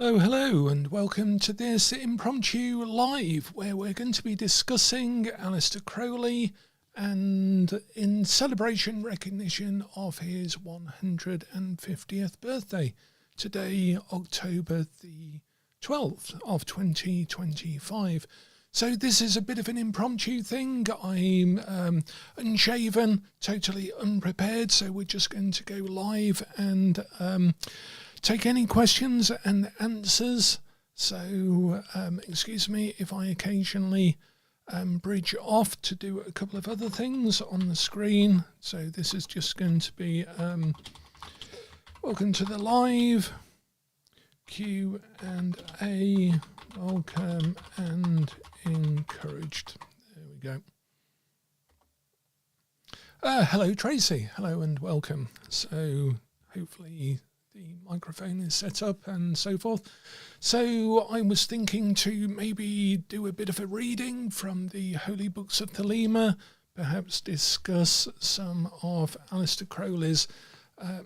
Hello, and welcome to this impromptu live where we're going to be discussing Aleister Crowley and in celebration recognition of his 150th birthday, today, October the 12th of 2025. So this is a bit of an impromptu thing. I'm unshaven, totally unprepared, so we're just going to go live and take any questions and answers. So excuse me if I occasionally bridge off to do a couple of other things on the screen. So this is just going to be welcome to the live Q&A, welcome and encouraged. There we go. Hello Tracy, hello and welcome. So hopefully the microphone is set up and so forth. So I was thinking to maybe do a bit of a reading from the Holy Books of Thelema, perhaps discuss some of Aleister Crowley's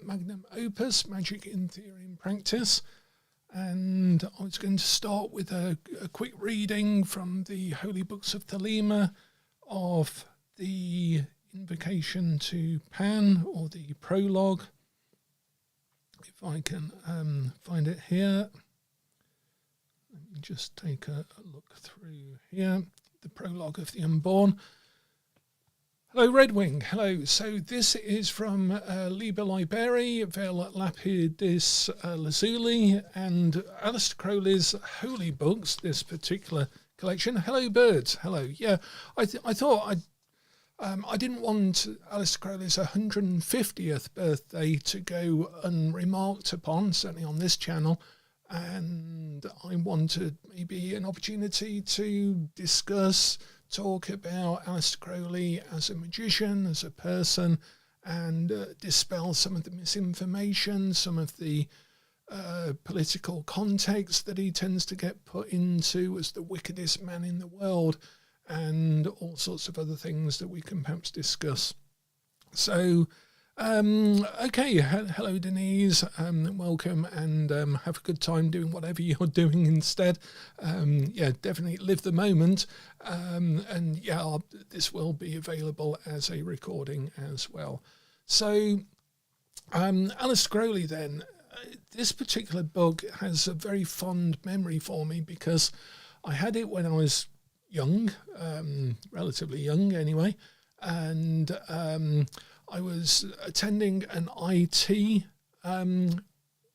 magnum opus, Magic in Theory and Practice. And I was going to start with a quick reading from the Holy Books of Thelema of the Invocation to Pan, or the prologue. If I can find it here, let me just take a look through here. The prologue of the Unborn. Hello Redwing, hello. So this is from Liber Liberi, Vel Lapidis Lazuli, and Aleister Crowley's Holy Books, this particular collection. Hello birds, hello. Yeah, I thought I didn't want Aleister Crowley's 150th birthday to go unremarked upon, certainly on this channel, and I wanted maybe an opportunity to discuss, talk about Aleister Crowley as a magician, as a person, and dispel some of the misinformation, some of the political context that he tends to get put into as the wickedest man in the world, and all sorts of other things that we can perhaps discuss. So, okay, hello Denise, welcome, and have a good time doing whatever you're doing instead. Yeah, definitely live the moment, and yeah, this will be available as a recording as well. So, Aleister Crowley then, this particular book has a very fond memory for me because I had it when I was young, relatively young anyway, and I was attending an IT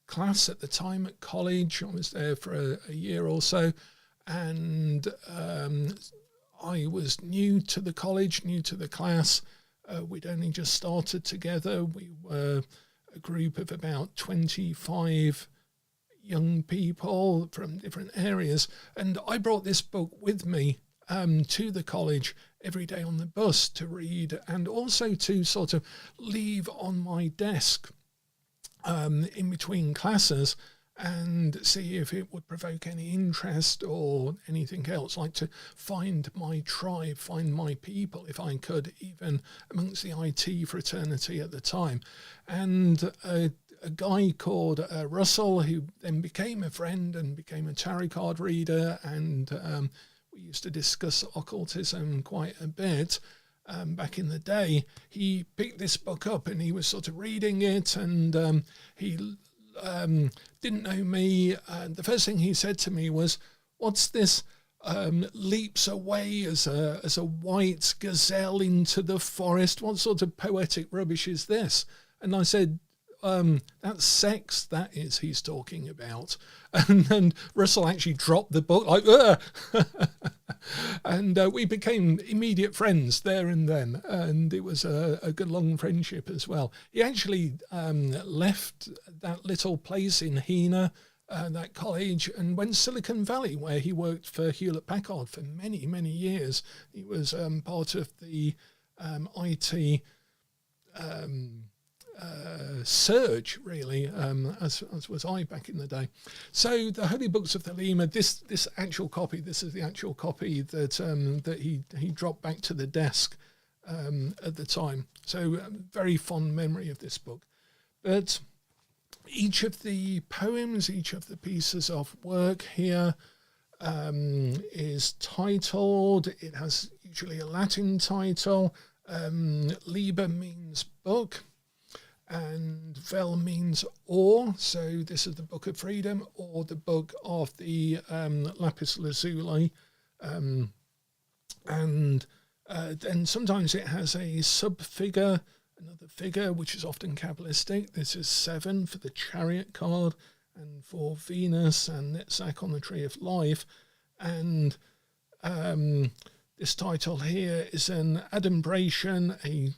class at the time at college. I was there for a year or so, and I was new to the college, new to the class. We'd only just started together. We were a group of about 25 young people from different areas, and I brought this book with me to the college every day on the bus to read, and also to sort of leave on my desk in between classes and see if it would provoke any interest or anything else, like to find my tribe, find my people if I could, even amongst the IT fraternity at the time. And a guy called Russell, who then became a friend and became a tarot card reader, and we used to discuss occultism quite a bit back in the day. He picked this book up and he was sort of reading it, and he didn't know me. The first thing he said to me was, "What's this? Leaps away as a white gazelle into the forest. What sort of poetic rubbish is this?" And I said, that's sex, that is, he's talking about. And then Russell actually dropped the book like, and we became immediate friends there and then, and it was a good long friendship as well. He actually left that little place in Hena, that college, and went to Silicon Valley, where he worked for Hewlett-Packard for many, many years. He was part of the IT surge, really, as was I back in the day. So the Holy Books of Thelema, this actual copy, this is the actual copy that that he dropped back to the desk at the time. So very fond memory of this book. But each of the poems, each of the pieces of work here is titled. It has usually a Latin title. Liber means book, and Vel means or. So this is the Book of Freedom, or the Book of the Lapis Lazuli. And then sometimes it has a sub-figure, another figure, which is often Kabbalistic. This is 7 for the Chariot card, and for Venus and Netzach on the Tree of Life. And this title here is an adumbration, a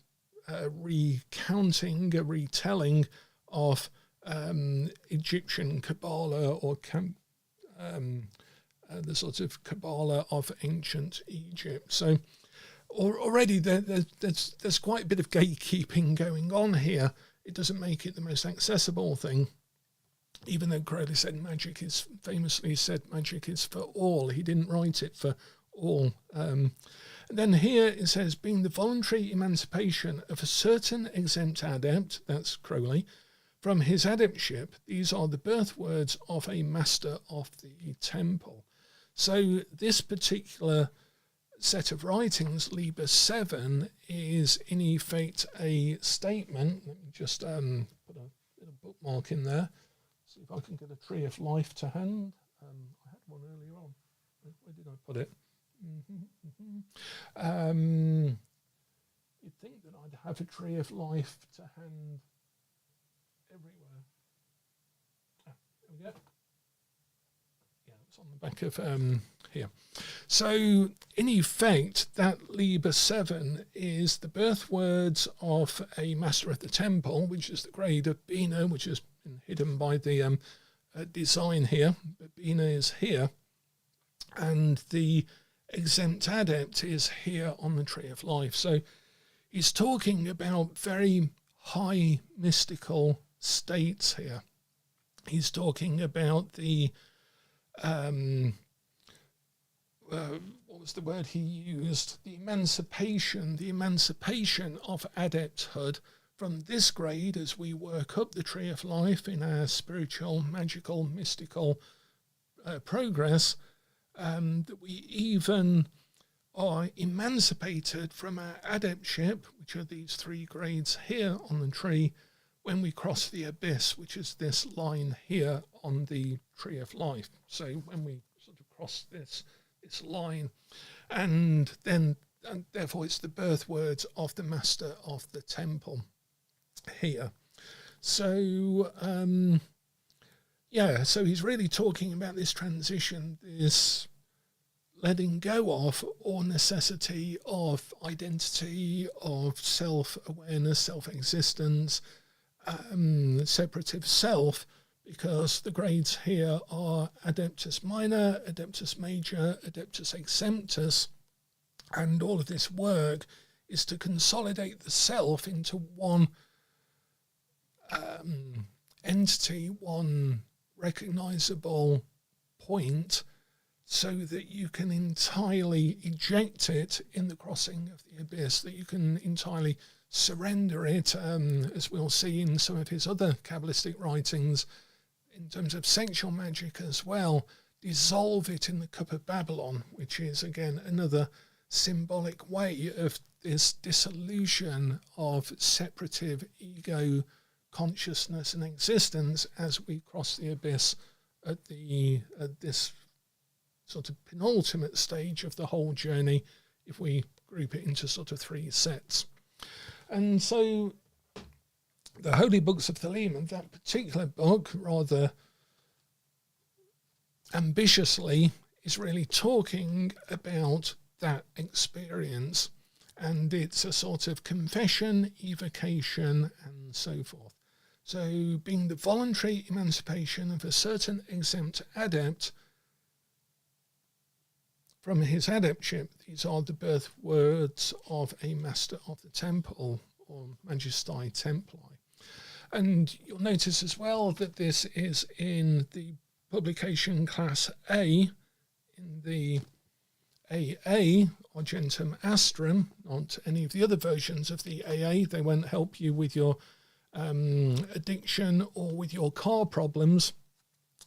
recounting, a retelling of Egyptian Kabbalah, or the sort of Kabbalah of ancient Egypt. So already there's quite a bit of gatekeeping going on here. It doesn't make it the most accessible thing, even though Crowley said magic is, famously said magic is for all. He didn't write it for all. And then here it says, being the voluntary emancipation of a certain exempt adept, that's Crowley, from his adeptship, these are the birth words of a master of the temple. So this particular set of writings, Liber 7, is in effect a statement. Let me just put a little bookmark in there, see if I can get a Tree of Life to hand. I had one earlier on. Where did I put it? You'd think that I'd have a Tree of Life to hand everywhere. There we go. Yeah, it's on the back of here. So, in effect, that Liber 7 is the birth words of a master of the temple, which is the grade of Bina, which has been hidden by the design here. But Bina is here, and the exempt adept is here on the Tree of Life. So, he's talking about very high mystical states here. He's talking about the what was the word he used? The emancipation of adepthood from this grade as we work up the Tree of Life in our spiritual, magical, mystical progress, that we even are emancipated from our adeptship, which are these 3 grades here on the tree, when we cross the abyss, which is this line here on the Tree of Life. So when we sort of cross this line, and therefore it's the birth words of the master of the temple here. So so he's really talking about this transition, this letting go of all necessity of identity, of self-awareness, self-existence, separative self, because the grades here are Adeptus Minor, Adeptus Major, Adeptus Exemptus, and all of this work is to consolidate the self into one entity, one recognizable point, so that you can entirely eject it in the crossing of the abyss, that you can entirely surrender it, as we'll see in some of his other Kabbalistic writings, in terms of sexual magic as well, dissolve it in the cup of Babylon, which is again another symbolic way of this dissolution of separative ego consciousness and existence as we cross the abyss at this sort of penultimate stage of the whole journey, if we group it into sort of 3 sets. And so the Holy Books of Thelema, that particular book, rather ambitiously, is really talking about that experience, and it's a sort of confession, evocation, and so forth. So being the voluntary emancipation of a certain exempt adept from his adeptship, these are the birth words of a master of the temple, or Magister Templari. And you'll notice as well that this is in the publication class A, in the AA, Argentum Astrum, not any of the other versions of the AA. They won't help you with your addiction or with your car problems,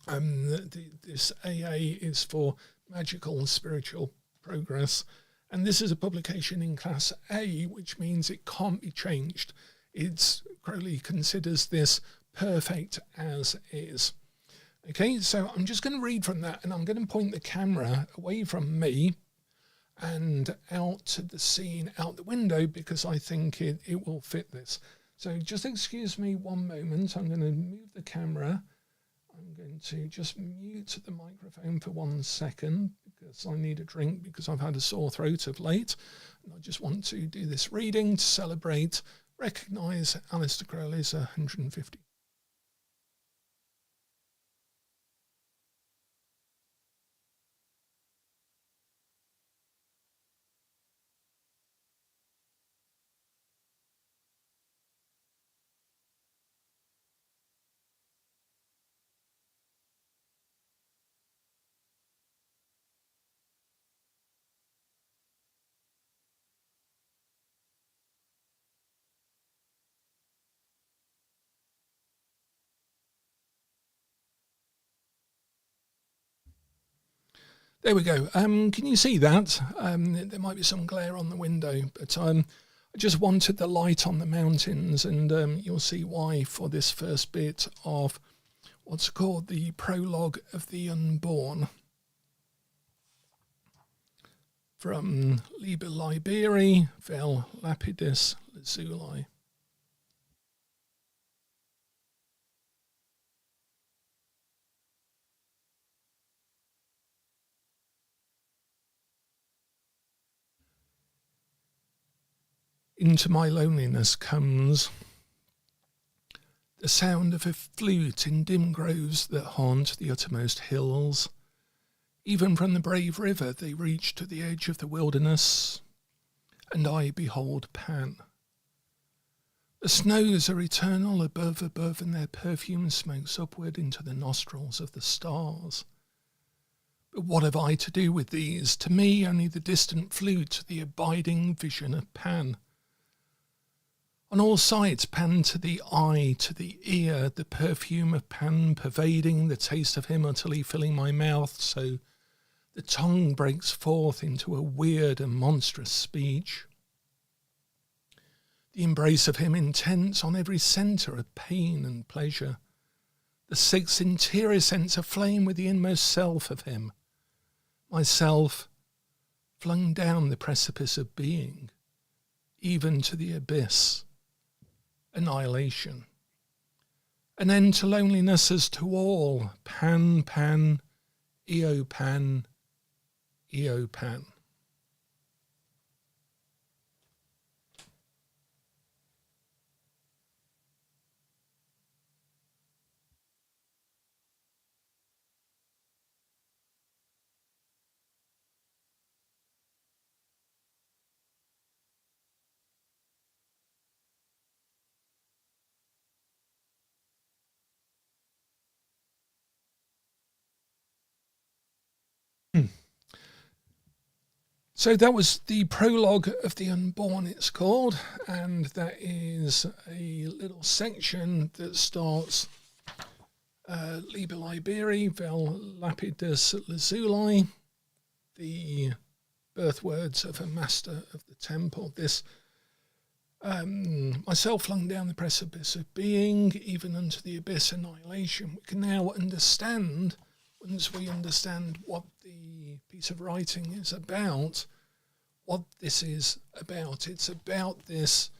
this AA is for magical and spiritual progress. And this is a publication in Class A, which means it can't be changed. Crowley considers this perfect as is. Okay, so I'm just going to read from that, and I'm going to point the camera away from me and out to the scene out the window, because I think it will fit this. So just excuse me one moment. I'm going to move the camera. I'm going to just mute the microphone for 1 second because I need a drink, because I've had a sore throat of late. And I just want to do this reading to celebrate, recognise Aleister Crowley's 150. There we go. Can you see that? There might be some glare on the window, but I just wanted the light on the mountains, and you'll see why for this first bit of what's called the Prologue of the Unborn. From Liber Liberi vel Lapidis Lazuli. Into my loneliness comes the sound of a flute in dim groves that haunt the uttermost hills. Even from the brave river they reach to the edge of the wilderness, and I behold Pan. The snows are eternal above, and their perfume smokes upward into the nostrils of the stars. But what have I to do with these? To me only the distant flute, the abiding vision of Pan. On all sides, Pan to the eye, to the ear, the perfume of Pan pervading, the taste of him utterly filling my mouth, so the tongue breaks forth into a weird and monstrous speech. The embrace of him intense on every centre of pain and pleasure, the sixth interior sense aflame with the inmost self of him, myself flung down the precipice of being, even to the abyss. Annihilation. An end to loneliness as to all. Pan, Pan, Eo Pan, Eo Pan. So that was the Prologue of the Unborn, it's called, and that is a little section that starts Liber Liberi vel Lapidis Lazuli, the birth words of a master of the temple. This myself flung down the precipice of being, even unto the abyss, annihilation. We can now understand, once we understand what the piece of writing is about, what this is about. It's about this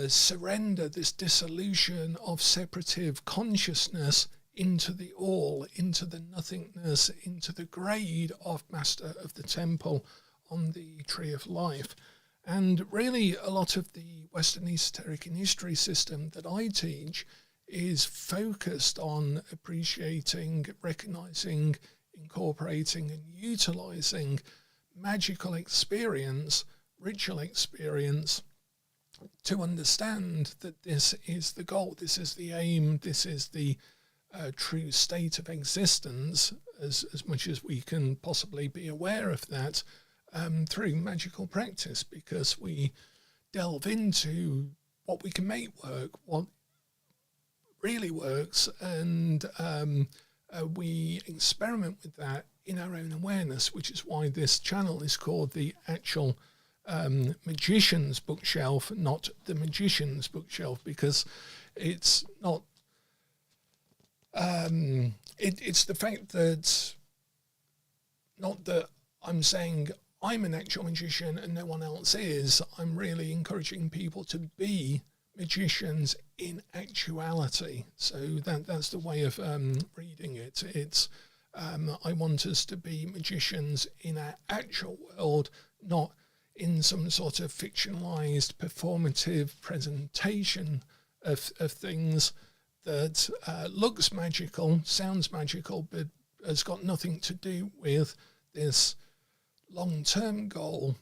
surrender, this dissolution of separative consciousness into the all, into the nothingness, into the grade of Master of the Temple on the Tree of Life. And really a lot of the Western esoteric and history system that I teach is focused on appreciating, recognizing, incorporating and utilizing magical experience, ritual experience, to understand that this is the goal, this is the aim, this is the true state of existence, as much as we can possibly be aware of that through magical practice, because we delve into what we can make work, what really works, and we experiment with that in our own awareness, which is why this channel is called the actual Magician's Bookshelf, not the Magician's Bookshelf, because it's not it's the fact that, not that I'm saying I'm an actual magician and no one else is. I'm really encouraging people to be magicians in actuality. So that's the way of reading it. It's I want us to be magicians in our actual world, not in some sort of fictionalized performative presentation of things that looks magical, sounds magical, but has got nothing to do with this long-term goal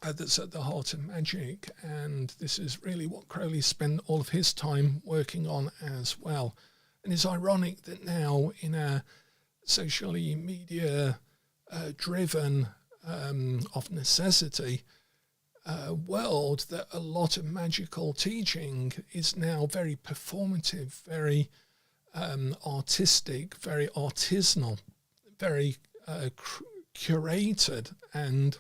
that's at the heart of magic. And this is really what Crowley spent all of his time working on as well. And it's ironic that now in a socially media driven, of necessity, world, that a lot of magical teaching is now very performative, very artistic, very artisanal, very curated, and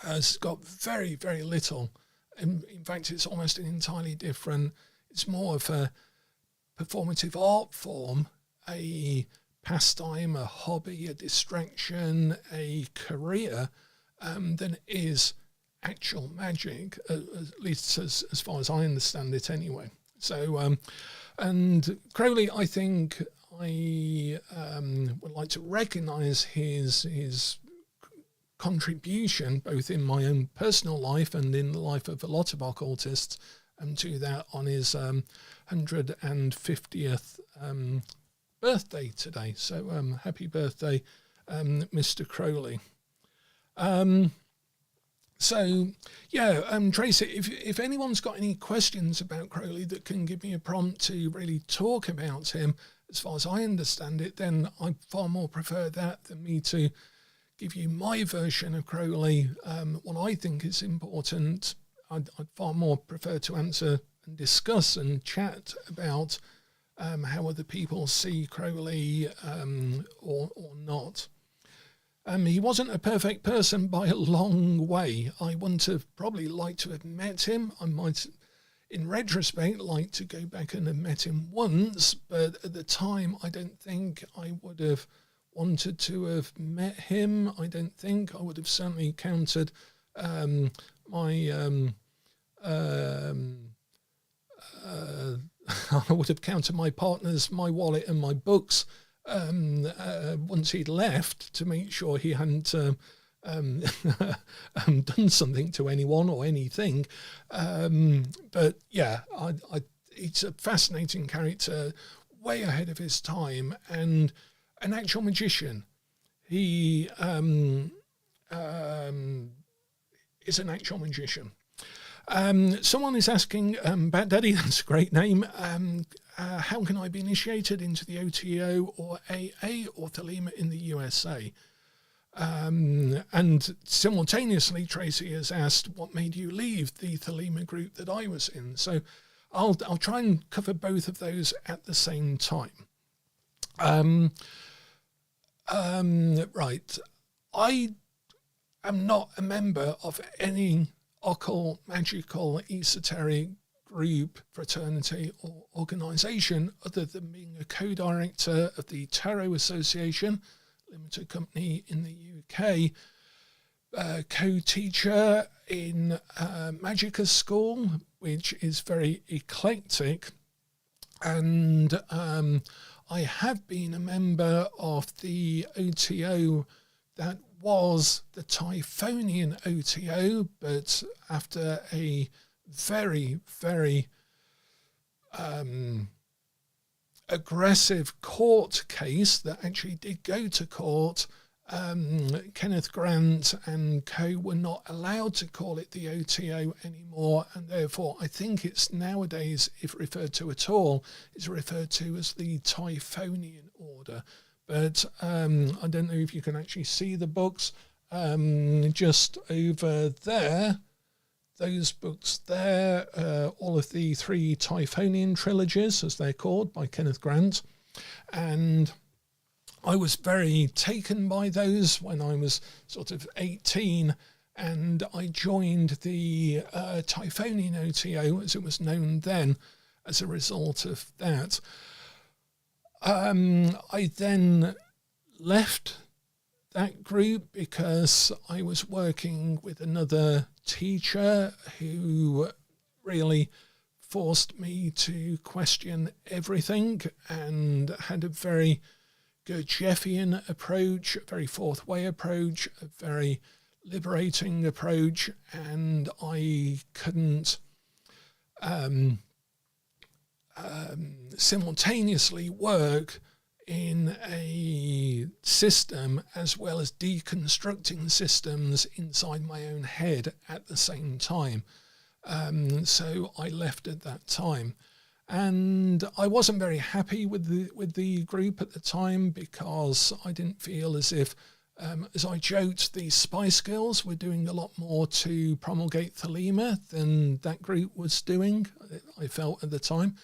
has got very, very little. In fact, it's almost an entirely different, it's more of a performative art form, a pastime, a hobby, a distraction, a career, than it is actual magic, at least as far as I understand it anyway. So, and Crowley, I think I would like to recognise his contribution, both in my own personal life and in the life of a lot of occultists, and to that on his 150th birthday today. So happy birthday, Mr. Crowley. So yeah, Tracy, if anyone's got any questions about Crowley that can give me a prompt to really talk about him, as far as I understand it, then I far more prefer that than me to give you my version of Crowley. What I think is important, I'd far more prefer to answer and discuss and chat about how other people see Crowley or not. He wasn't a perfect person by a long way. I wouldn't have probably liked to have met him. I might, in retrospect, like to go back and have met him once, but at the time I don't think I would have wanted to have met him. I don't think I would have certainly counted I would have counted my partners, my wallet and my books once he'd left, to make sure he hadn't done something to anyone or anything. But yeah, it's a fascinating character, way ahead of his time, and an actual magician. He is an actual magician. Someone is asking, Bat Daddy, that's a great name, how can I be initiated into the OTO or AA or Thelema in the USA? And simultaneously, Tracy has asked, what made you leave the Thelema group that I was in? So I'll try and cover both of those at the same time. Right. I am not a member of any occult, magical, esoteric group, fraternity or organisation other than being a co-director of the Tarot Association Limited Company in the UK, co-teacher in Magica School, which is very eclectic, and I have been a member of the OTO that was the Typhonian OTO, but after a very, very aggressive court case that actually did go to court, Kenneth Grant and co were not allowed to call it the OTO anymore, and therefore I think it's nowadays, if referred to at all, is referred to as the Typhonian Order. But I don't know if you can actually see the books just over there. those books there, all of the 3 Typhonian trilogies, as they're called, by Kenneth Grant. And I was very taken by those when I was sort of 18, and I joined the Typhonian OTO, as it was known then, as a result of that. I then left that group because I was working with another teacher who really forced me to question everything and had a very Gurdjieffian approach, a very fourth way approach, a very liberating approach, and I couldn't simultaneously work in a system as well as deconstructing systems inside my own head at the same time. So I left at that time. And I wasn't very happy with the group at the time, because I didn't feel as if, as I joked, the Spice Girls were doing a lot more to promulgate Thelema than that group was doing, I felt at the time.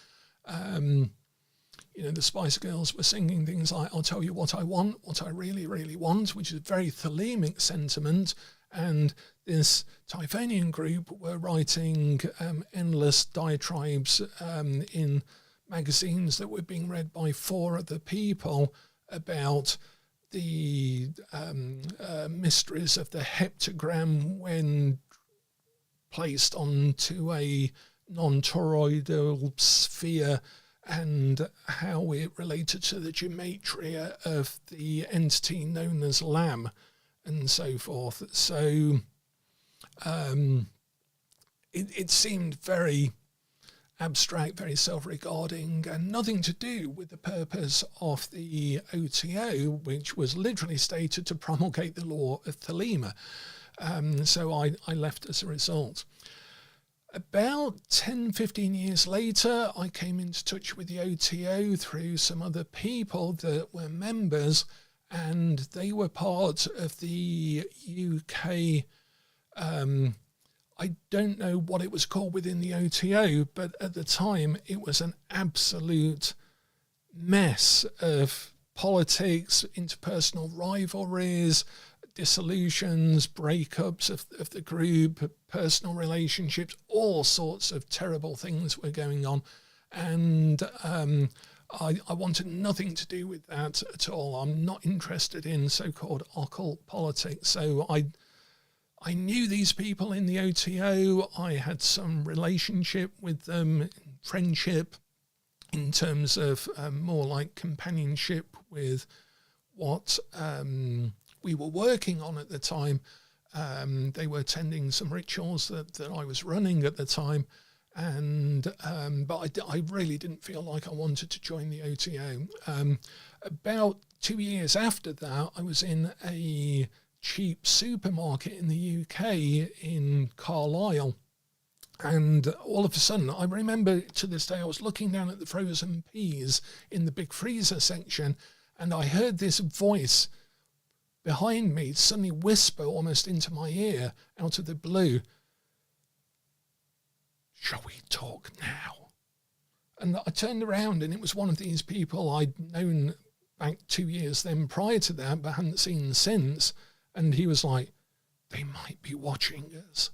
The Spice Girls were singing things like, I'll tell you what I want, what I really, really want, which is a very Thelemic sentiment. And this Typhonian group were writing endless diatribes in magazines that were being read by 4 other people about the mysteries of the heptagram when placed onto a non-toroidal sphere, and how it related to the gematria of the entity known as Lam, and so forth. So it seemed very abstract, very self-regarding, and nothing to do with the purpose of the OTO, which was literally stated to promulgate the law of Thelema. So I left as a result. About 10-15 years later, I came into touch with the OTO through some other people that were members, and they were part of the UK, I don't know what it was called within the OTO, but at the time it was an absolute mess of politics, interpersonal rivalries, dissolutions, breakups of the group, personal relationships, all sorts of terrible things were going on. And I wanted nothing to do with that at all. I'm not interested in so-called occult politics. So I knew these people in the OTO. I had some relationship with them, friendship, in terms of more like companionship with what we were working on at the time. They were attending some rituals that I was running at the time, and but I really didn't feel like I wanted to join the OTO. About 2 years after that, I was in a cheap supermarket in the UK in Carlisle, and all of a sudden, I remember to this day, I was looking down at the frozen peas in the big freezer section, and I heard this voice behind me suddenly whisper almost into my ear out of the blue, "Shall we talk now?" And I turned around, and it was one of these people I'd known back 2 years then prior to that, but hadn't seen since. And he was like, "They might be watching us."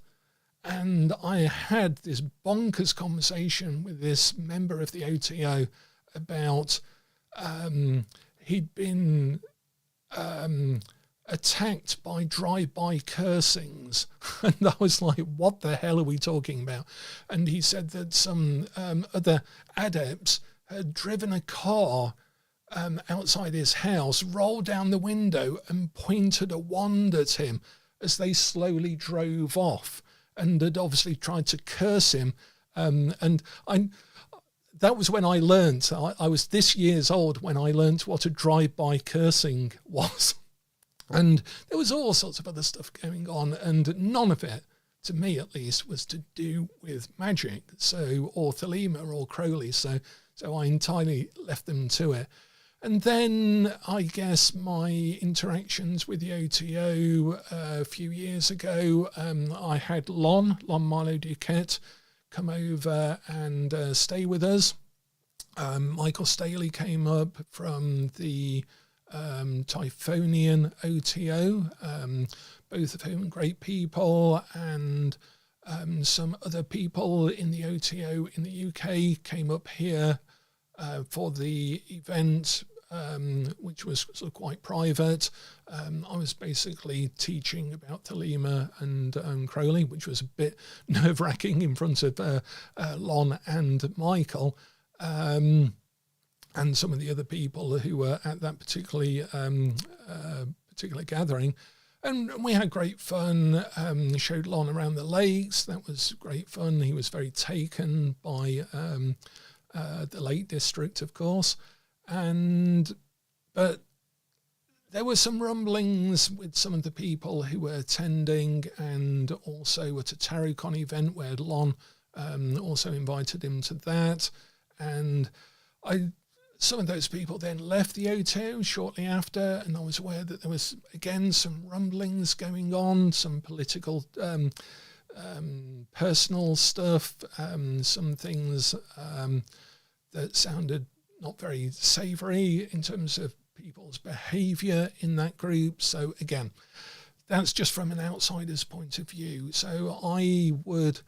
And I had this bonkers conversation with this member of the OTO about he'd been attacked by drive-by cursings. And I was like, what the hell are we talking about? And he said that some other adepts had driven a car outside his house, rolled down the window and pointed a wand at him as they slowly drove off, and had obviously tried to curse him. That was when I learnt. I was this years old when I learnt what a drive-by cursing was. And there was all sorts of other stuff going on, and none of it, to me at least, was to do with magic, or Thelema or Crowley. So I entirely left them to it. And then I guess my interactions with the OTO a few years ago, I had Lon Milo Duquette come over and stay with us. Michael Staley came up from the Typhonian OTO, both of whom great people, and some other people in the OTO in the UK came up here for the event, which was sort of quite private. I was basically teaching about Thelema and Crowley, which was a bit nerve-wracking in front of Lon and Michael, and some of the other people who were at that particular gathering. And we had great fun, showed Lon around the lakes. That was great fun. He was very taken by the Lake District, of course. But there were some rumblings with some of the people who were attending, and also at a TarotCon event where Lon also invited him to that. And some of those people then left the OTO shortly after, and I was aware that there was, again, some rumblings going on, some political, personal stuff, some things that sounded not very savoury in terms of people's behaviour in that group. So again, that's just from an outsider's point of view. So I would...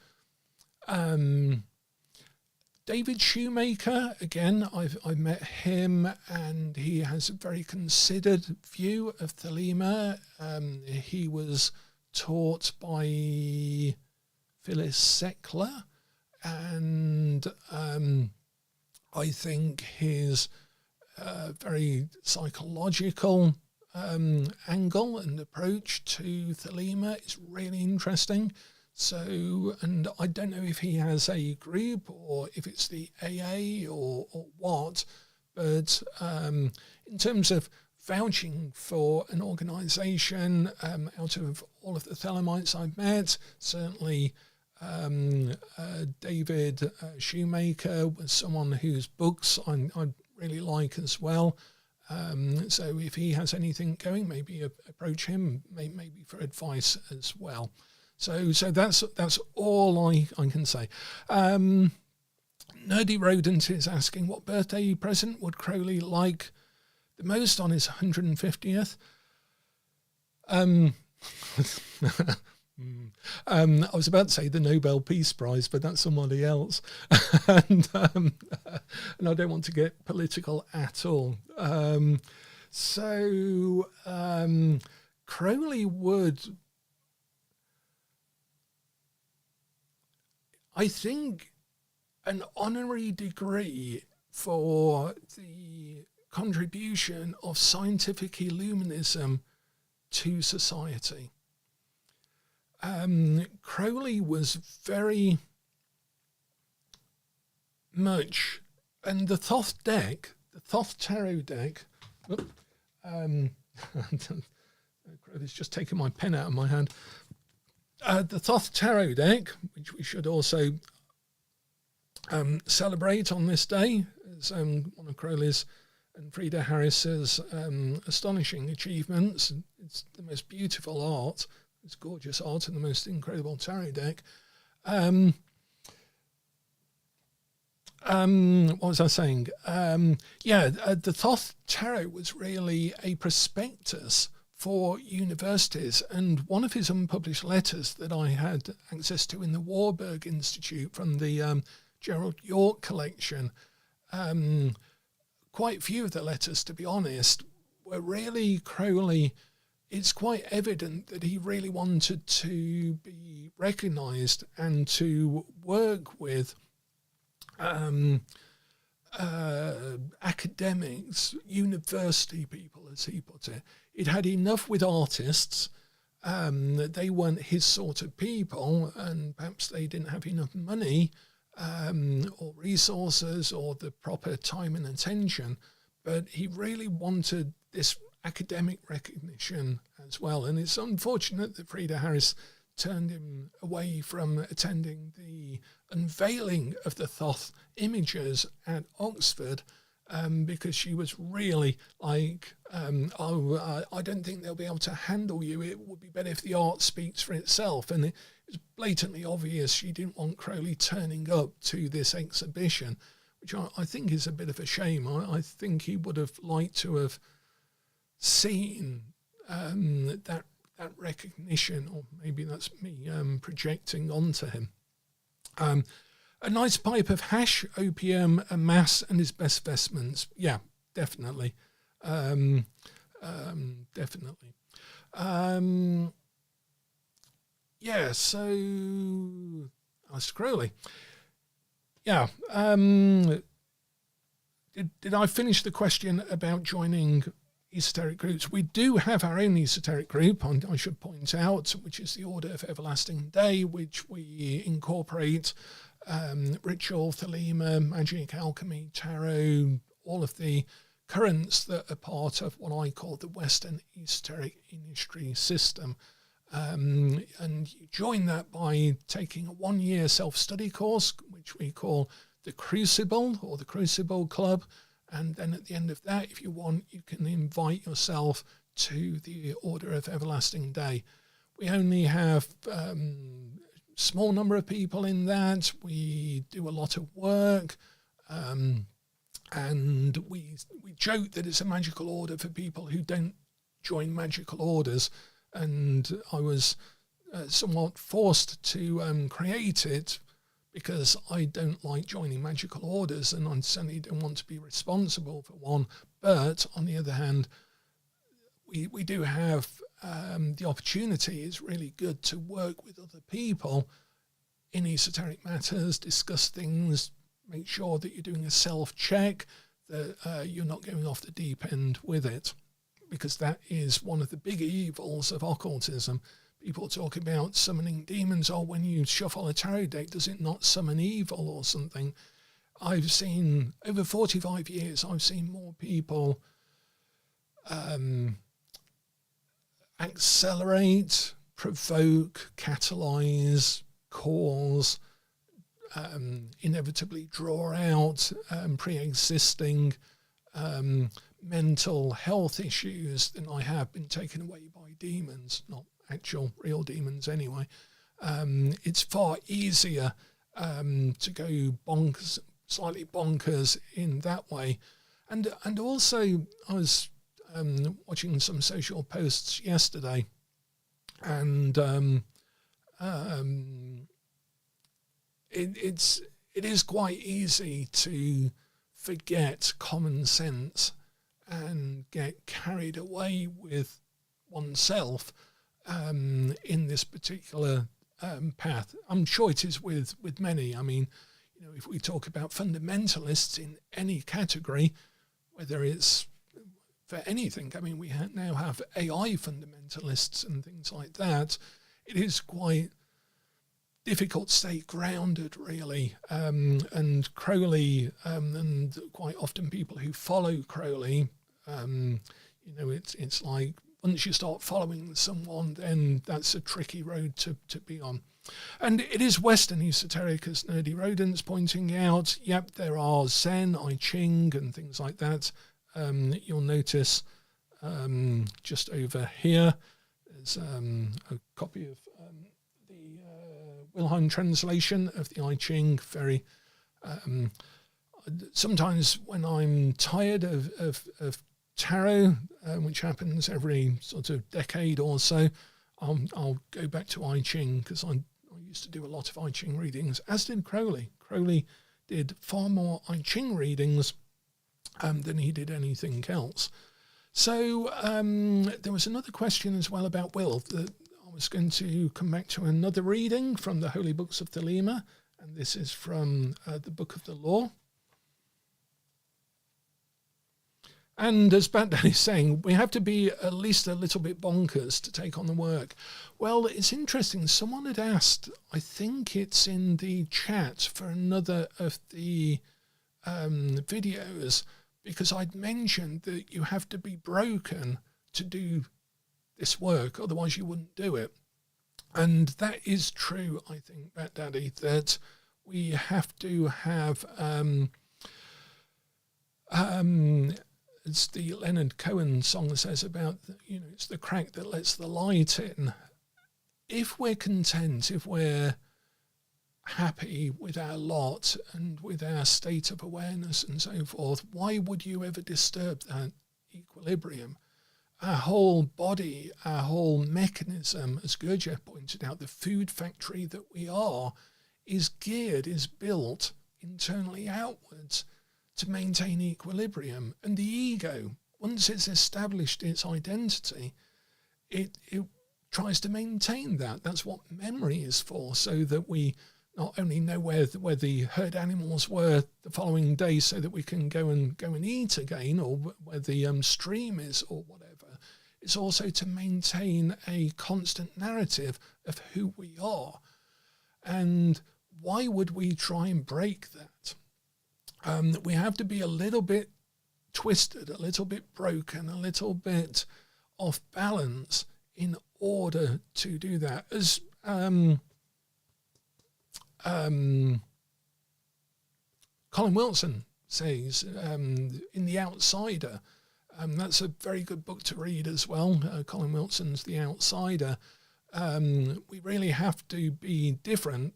David Shoemaker, again, I've met him, and he has a very considered view of Thelema. He was taught by Phyllis Seckler, and I think his very psychological angle and approach to Thelema is really interesting. So, and I don't know if he has a group or if it's the AA or what, but in terms of vouching for an organisation, out of all of the Thelemites I've met, certainly David Shoemaker was someone whose books I really like as well. So if he has anything going, maybe approach him, maybe for advice as well. So that's all I can say. Nerdy Rodent is asking, what birthday present would Crowley like the most on his 150th? I was about to say the Nobel Peace Prize, but that's somebody else. and I don't want to get political at all. Crowley would... I think an honorary degree for the contribution of scientific illuminism to society. Crowley was very much, and the Thoth Tarot deck, Crowley's just taken my pen out of my hand. The Thoth Tarot deck, which we should also celebrate on this day, is one of Crowley's and Frida Harris's astonishing achievements. It's the most beautiful art, it's gorgeous art, and the most incredible tarot deck. What was I saying? The Thoth Tarot was really a prospectus for universities, and one of his unpublished letters that I had access to in the Warburg Institute from the Gerald York collection, quite a few of the letters, to be honest, were really Crowley. It's quite evident that he really wanted to be recognised and to work with academics, university people, as he put it. It had enough with artists. They weren't his sort of people, and perhaps they didn't have enough money or resources or the proper time and attention. But he really wanted this academic recognition as well. And it's unfortunate that Frida Harris turned him away from attending the unveiling of the Thoth images at Oxford. because she was really like, I don't think they'll be able to handle you. It would be better if the art speaks for itself. And it was blatantly obvious she didn't want Crowley turning up to this exhibition, which I think is a bit of a shame. I think he would have liked to have seen that recognition, or maybe that's me projecting onto him. A nice pipe of hash, opium, a mass, and his best vestments. Yeah, definitely. Definitely. Yeah, so Aleister Crowley. Yeah. Did I finish the question about joining esoteric groups? We do have our own esoteric group, I should point out, which is the Order of Everlasting Day, which we incorporate ritual, thelema, magic, alchemy, tarot, all of the currents that are part of what I call the Western esoteric initiatory system. And you join that by taking a 1-year self-study course, which we call the Crucible, or the Crucible Club. And then at the end of that, if you want, you can invite yourself to the Order of Everlasting Day. We only have small number of people in that. We do a lot of work, and we joke that it's a magical order for people who don't join magical orders, and I was somewhat forced to create it because I don't like joining magical orders, and I certainly don't want to be responsible for one. But on the other hand, we do have the opportunity. It's really good to work with other people in esoteric matters, discuss things, make sure that you're doing a self-check, that you're not going off the deep end with it, because that is one of the big evils of occultism. People talk about summoning demons, or when you shuffle a tarot deck, does it not summon evil or something? I've seen, over 45 years, I've seen more people accelerate, provoke, catalyze, cause, inevitably draw out pre-existing mental health issues than I have been taken away by demons, not actual real demons anyway. It's far easier to go bonkers, slightly bonkers in that way. And also I was watching some social posts yesterday, and it is quite easy to forget common sense and get carried away with oneself in this particular path. I'm sure it is with many. I mean, you know, if we talk about fundamentalists in any category, whether it's for anything, I mean, we now have AI fundamentalists and things like that. It is quite difficult to stay grounded, really. And Crowley, and quite often people who follow Crowley, you know, it's like once you start following someone, then that's a tricky road to be on. And it is Western esoteric, as Nerdy Rodent's pointing out. Yep, there are Zen, I Ching, and things like that. You'll notice just over here, there's a copy of the Wilhelm translation of the I Ching. Very sometimes when I'm tired of tarot, which happens every sort of decade or so, I'll go back to I Ching, because I used to do a lot of I Ching readings, as did Crowley. Crowley did far more I Ching readings than he did anything else. So there was another question as well about will, that I was going to come back to another reading from the Holy Books of Thelema, and this is from the Book of the Law. And as Baghdad is saying, we have to be at least a little bit bonkers to take on the work. Well, it's interesting. Someone had asked, I think it's in the chat for another of the videos, because I'd mentioned that you have to be broken to do this work, otherwise you wouldn't do it. And that is true, I think, Baghdadi, that we have to have As the Leonard Cohen song says about, it's the crack that lets the light in. If we're content, if we're happy with our lot and with our state of awareness and so forth, why would you ever disturb that equilibrium? Our whole body, our whole mechanism, as Gurdjieff pointed out, the food factory that we are, is built internally outwards to maintain equilibrium. And the ego, once it's established its identity, it tries to maintain that. That's what memory is for, so that we not only know where the herd animals were the following day, so that we can go and eat again, or where the stream is, or whatever. It's also to maintain a constant narrative of who we are. And why would we try and break that? We have to be a little bit twisted, a little bit broken, a little bit off balance in order to do that. As Colin Wilson says in The Outsider, that's a very good book to read as well. Colin Wilson's The Outsider. We really have to be different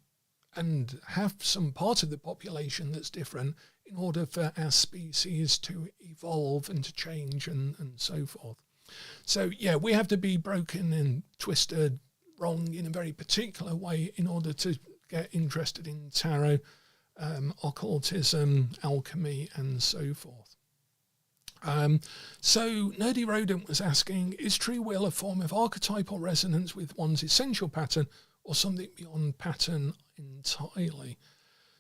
and have some part of the population that's different in order for our species to evolve and to change and so forth. So, yeah, we have to be broken and twisted, wrong in a very particular way in order to get interested in tarot, occultism, alchemy, and so forth. So Nerdy Rodent was asking, is true will a form of archetypal resonance with one's essential pattern or something beyond pattern entirely?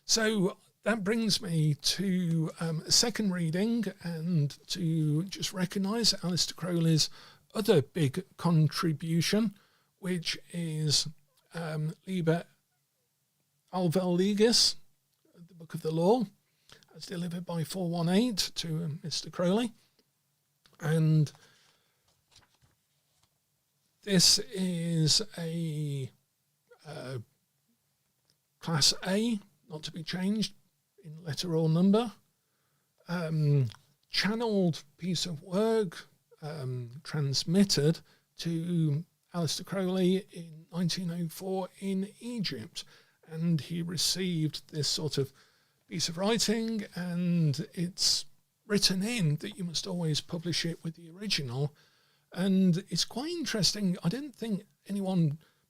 So that brings me to a second reading, and to just recognise Aleister Crowley's other big contribution, which is Liber Alvel Legis, the Book of the Law, as delivered by 418 to Mr. Crowley. And this is a Class A, not to be changed in letter or number, channeled piece of work, transmitted to Aleister Crowley in 1904 in Egypt. And he received this sort of piece of writing, and it's written in that you must always publish it with the original. And it's quite interesting. I don't think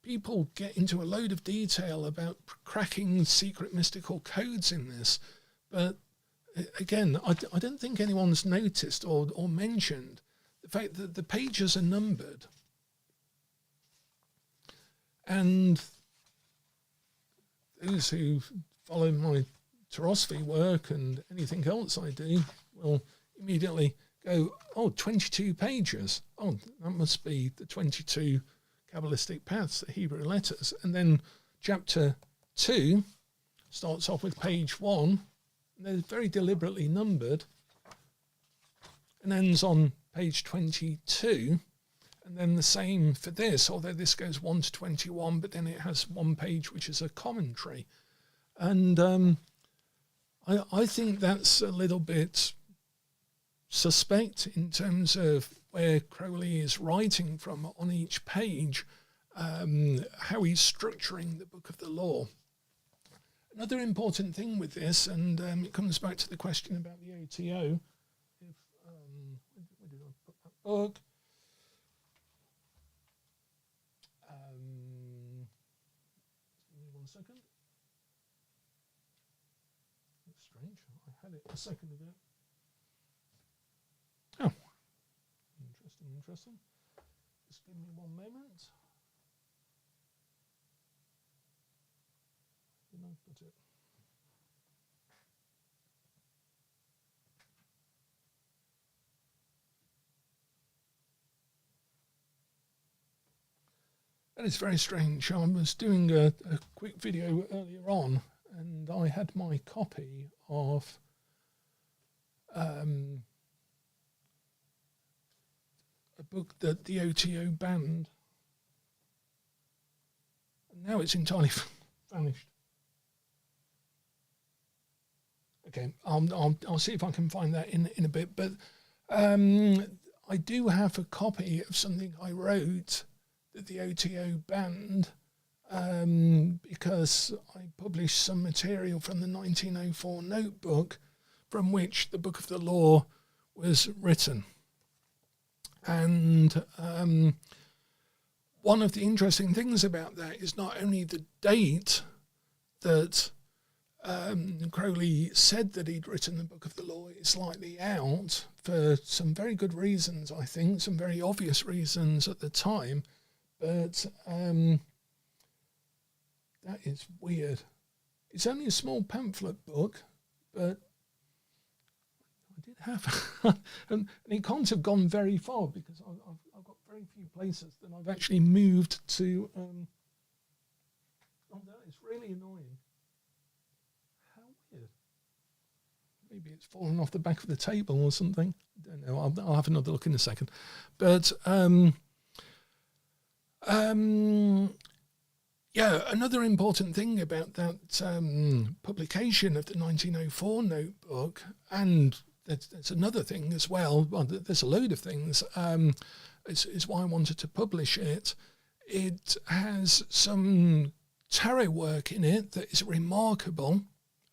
people get into a load of detail about cracking secret mystical codes in this. But again, I don't think anyone's noticed or mentioned the fact that the pages are numbered. And those who follow my Tarosophy work and anything else I do will immediately go, 22 pages. Oh, that must be the 22 Kabbalistic paths, the Hebrew letters. And then chapter 2 starts off with page 1, and they're very deliberately numbered, and ends on page 22. And then the same for this, although this goes 1 to 21, but then it has one page which is a commentary. And I think that's a little bit suspect in terms of where Crowley is writing from on each page, how he's structuring the Book of the Law. Another important thing with this, and it comes back to the question about the OTO, where did I put that book? Give me 1 second. That's strange. I had it a second ago. Oh, interesting. Just give me 1 moment. Did I put it? That is very strange. I was doing a quick video earlier on, and I had my copy of a book that the OTO banned, and now it's entirely vanished. Okay, I'll see if I can find that in a bit. But I do have a copy of something I wrote that the OTO banned because I published some material from the 1904 notebook from which the Book of the Law was written. And one of the interesting things about that is not only the date that Crowley said that he'd written the Book of the Law is slightly out for some very good reasons, I think, some very obvious reasons at the time, but that is weird. It's only a small pamphlet book, but I did have, and it can't have gone very far because I've got very few places that I've actually moved to. Oh, that is really annoying. How weird. Maybe it's fallen off the back of the table or something. I don't know. I'll have another look in a second. But yeah, another important thing about that publication of the 1904 notebook, and there's another thing as well, there's a load of things, is why I wanted to publish it. It has some tarot work in it that is remarkable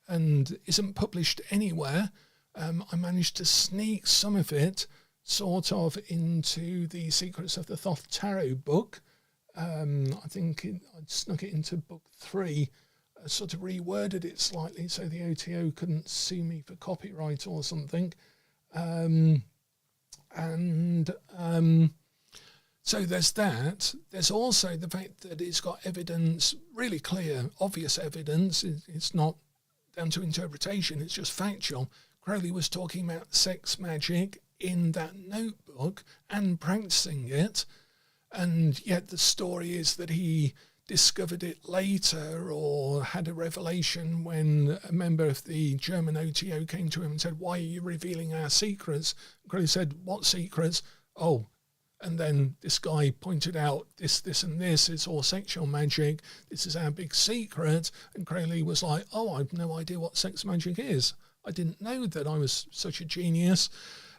and isn't published anywhere. I managed to sneak some of it sort of into the Secrets of the Thoth Tarot book. I think I snuck it into book 3, sort of reworded it slightly so the OTO couldn't sue me for copyright or something. So there's that. There's also the fact that it's got evidence, really clear, obvious evidence. It's not down to interpretation, it's just factual. Crowley was talking about sex magic in that notebook and practicing it. And yet the story is that he discovered it later or had a revelation when a member of the German OTO came to him and said, "Why are you revealing our secrets?" Crowley said, "What secrets?" "Oh." And then this guy pointed out this and this, it's all sexual magic. This is our big secret. And Crowley was like, "Oh, I've no idea what sex magic is. I didn't know that I was such a genius."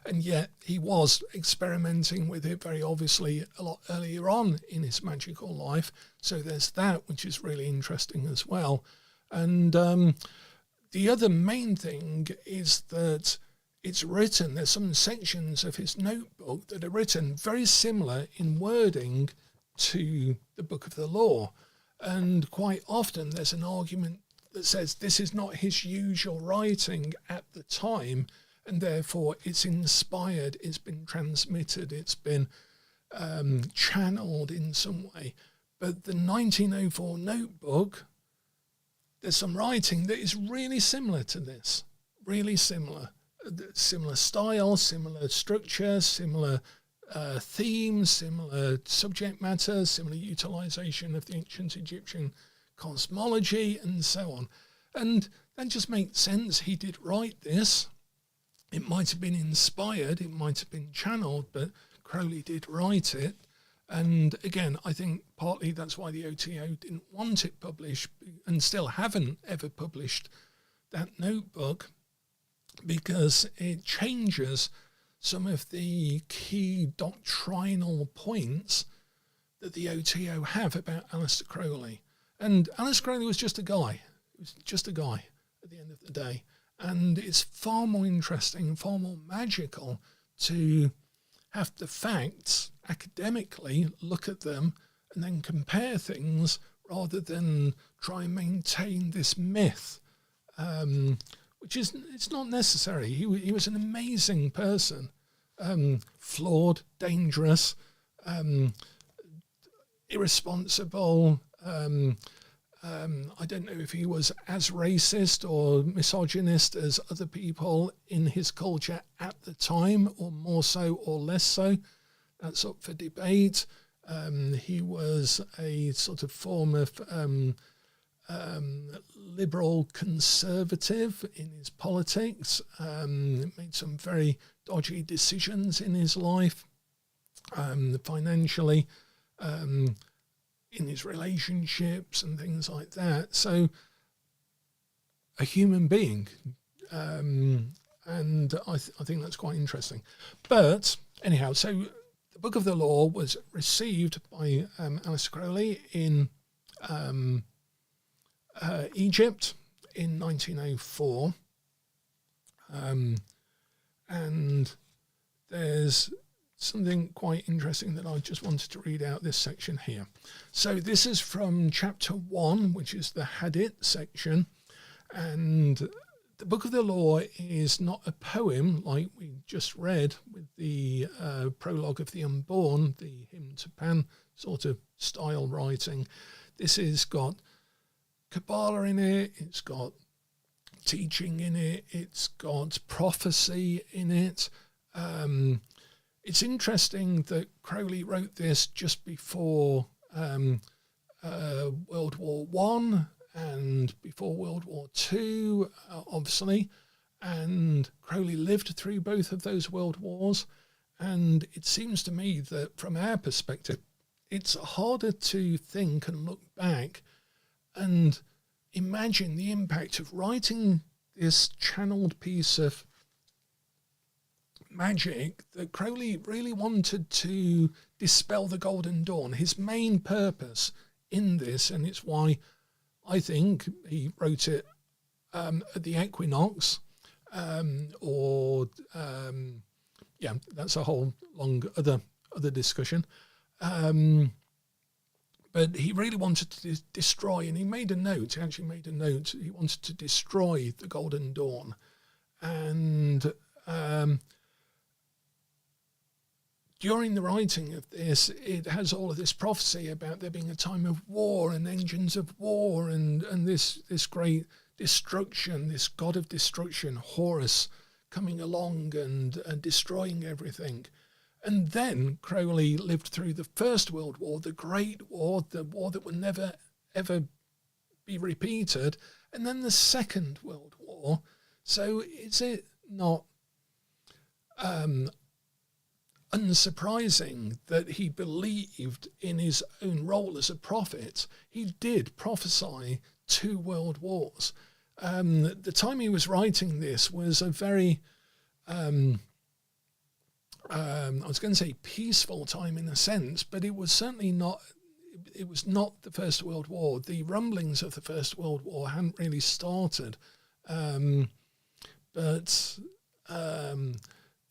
And yet he was experimenting with it very obviously a lot earlier on in his magical life. So there's that, which is really interesting as well. And the other main thing is that it's written, there's some sections of his notebook that are written very similar in wording to the Book of the Law. And quite often there's an argument that says this is not his usual writing at the time, and therefore it's inspired, it's been transmitted, it's been channeled in some way. But the 1904 notebook, there's some writing that is really similar to this, really similar. Similar style, similar structure, similar themes, similar subject matter, similar utilization of the ancient Egyptian cosmology, and so on. And that just makes sense. He did write this. It might have been inspired, it might have been channeled, but Crowley did write it. And again, I think partly that's why the OTO didn't want it published and still haven't ever published that notebook, because it changes some of the key doctrinal points that the OTO have about Aleister Crowley. And Aleister Crowley was just a guy. He was just a guy at the end of the day. And it's far more interesting, far more magical to have the facts academically, look at them, and then compare things rather than try and maintain this myth, which is, it's not necessary. He was an amazing person, flawed, dangerous, irresponsible. I don't know if he was as racist or misogynist as other people in his culture at the time, or more so or less so. That's up for debate. He was a sort of form of liberal conservative in his politics, made some very dodgy decisions in his life, financially, in his relationships and things like that. So a human being, and I think that's quite interesting. But anyhow, so the Book of the Law was received by Aleister Crowley in Egypt in 1904, and there's something quite interesting that I just wanted to read out this section here. So this is from chapter 1, which is the Hadith section, and the Book of the Law is not a poem like we just read with the prologue of the Unborn, the hymn to Pan sort of style writing. This has got Kabbalah in it, it's got teaching in it, it's got prophecy in it. It's interesting that Crowley wrote this just before World War One and before World War II, obviously, and Crowley lived through both of those world wars, and it seems to me that from our perspective, it's harder to think and look back and imagine the impact of writing this channeled piece of magic that Crowley really wanted to dispel the Golden Dawn. His main purpose in this, and it's why I think he wrote it at the equinox, that's a whole long other discussion. But he really wanted to destroy, and he actually made a note, he wanted to destroy the Golden Dawn. And during the writing of this, it has all of this prophecy about there being a time of war and engines of war and this great destruction, this god of destruction, Horus, coming along and destroying everything. And then Crowley lived through the First World War, the Great War, the war that would never, ever be repeated, and then the Second World War. So is it not unsurprising that he believed in his own role as a prophet? He did prophesy 2 world wars. The time he was writing this was a very... I was going to say peaceful time in a sense, but it was certainly not. It was not the First World War. The rumblings of the First World War hadn't really started, but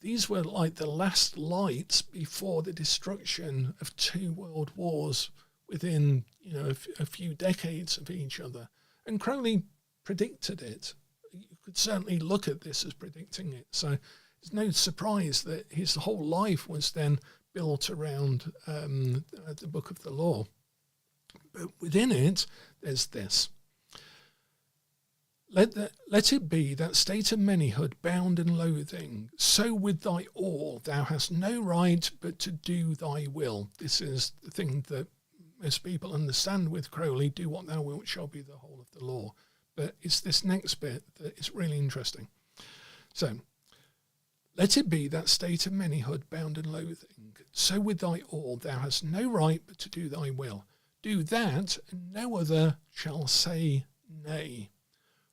these were like the last lights before the destruction of 2 world wars within a few decades of each other. And Crowley predicted it. You could certainly look at this as predicting it. So it's no surprise that his whole life was then built around the Book of the Law. But within it, there's this. Let it be that state of manyhood bound and loathing, so with thy all thou hast no right but to do thy will. This is the thing that most people understand with Crowley, do what thou wilt shall be the whole of the law. But it's this next bit that is really interesting. So, let it be that state of manyhood bound and loathing, so with thy all thou hast no right but to do thy will. Do that, and no other shall say nay.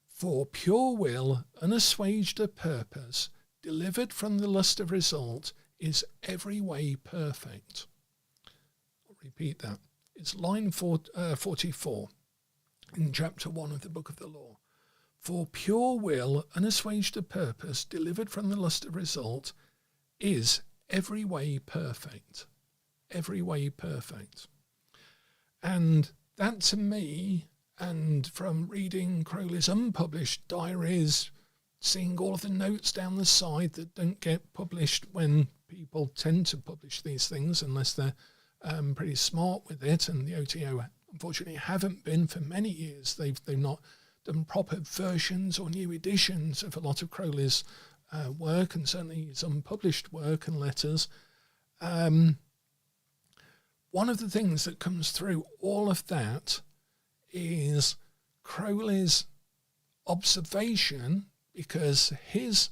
For pure will, unassuaged of purpose, delivered from the lust of result, is every way perfect. I'll repeat that. It's line 44 in chapter 1 of the Book of the Law. For pure will, unassuaged of purpose, delivered from the lust of result, is every way perfect. Every way perfect. And that to me, and from reading Crowley's unpublished diaries, seeing all of the notes down the side that don't get published when people tend to publish these things, unless they're pretty smart with it, and the OTO unfortunately haven't been for many years. They've not done proper versions or new editions of a lot of Crowley's work, and certainly his unpublished work and letters. One of the things that comes through all of that is Crowley's observation, because his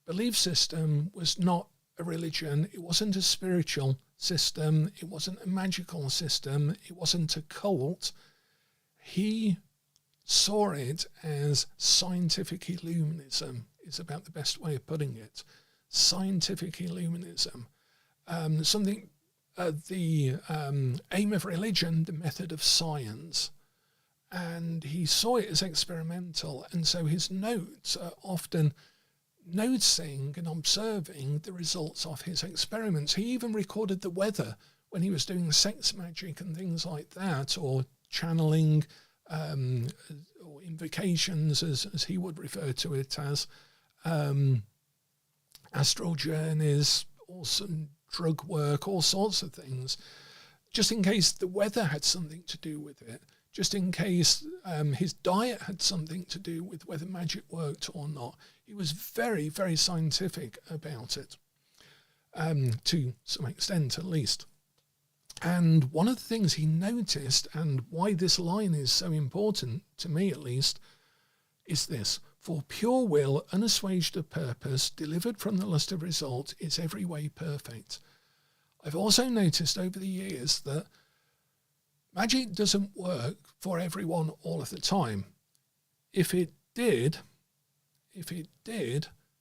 belief system was not a religion, it wasn't a spiritual system, it wasn't a magical system, it wasn't a cult. He saw it as scientific illuminism, is about the best way of putting it. Scientific illuminism. The aim of religion, the method of science. And he saw it as experimental, and so his notes are often noticing and observing the results of his experiments. He even recorded the weather when he was doing sex magic and things like that, or channeling or invocations, as he would refer to it as, astral journeys, or some drug work, all sorts of things, just in case the weather had something to do with it, just in case his diet had something to do with whether magic worked or not. He was very, very scientific about it, to some extent at least. And one of the things he noticed, and why this line is so important, to me at least, is this: for pure will, unassuaged of purpose, delivered from the lust of result, is every way perfect. I've also noticed over the years that magic doesn't work for everyone all of the time. If it did,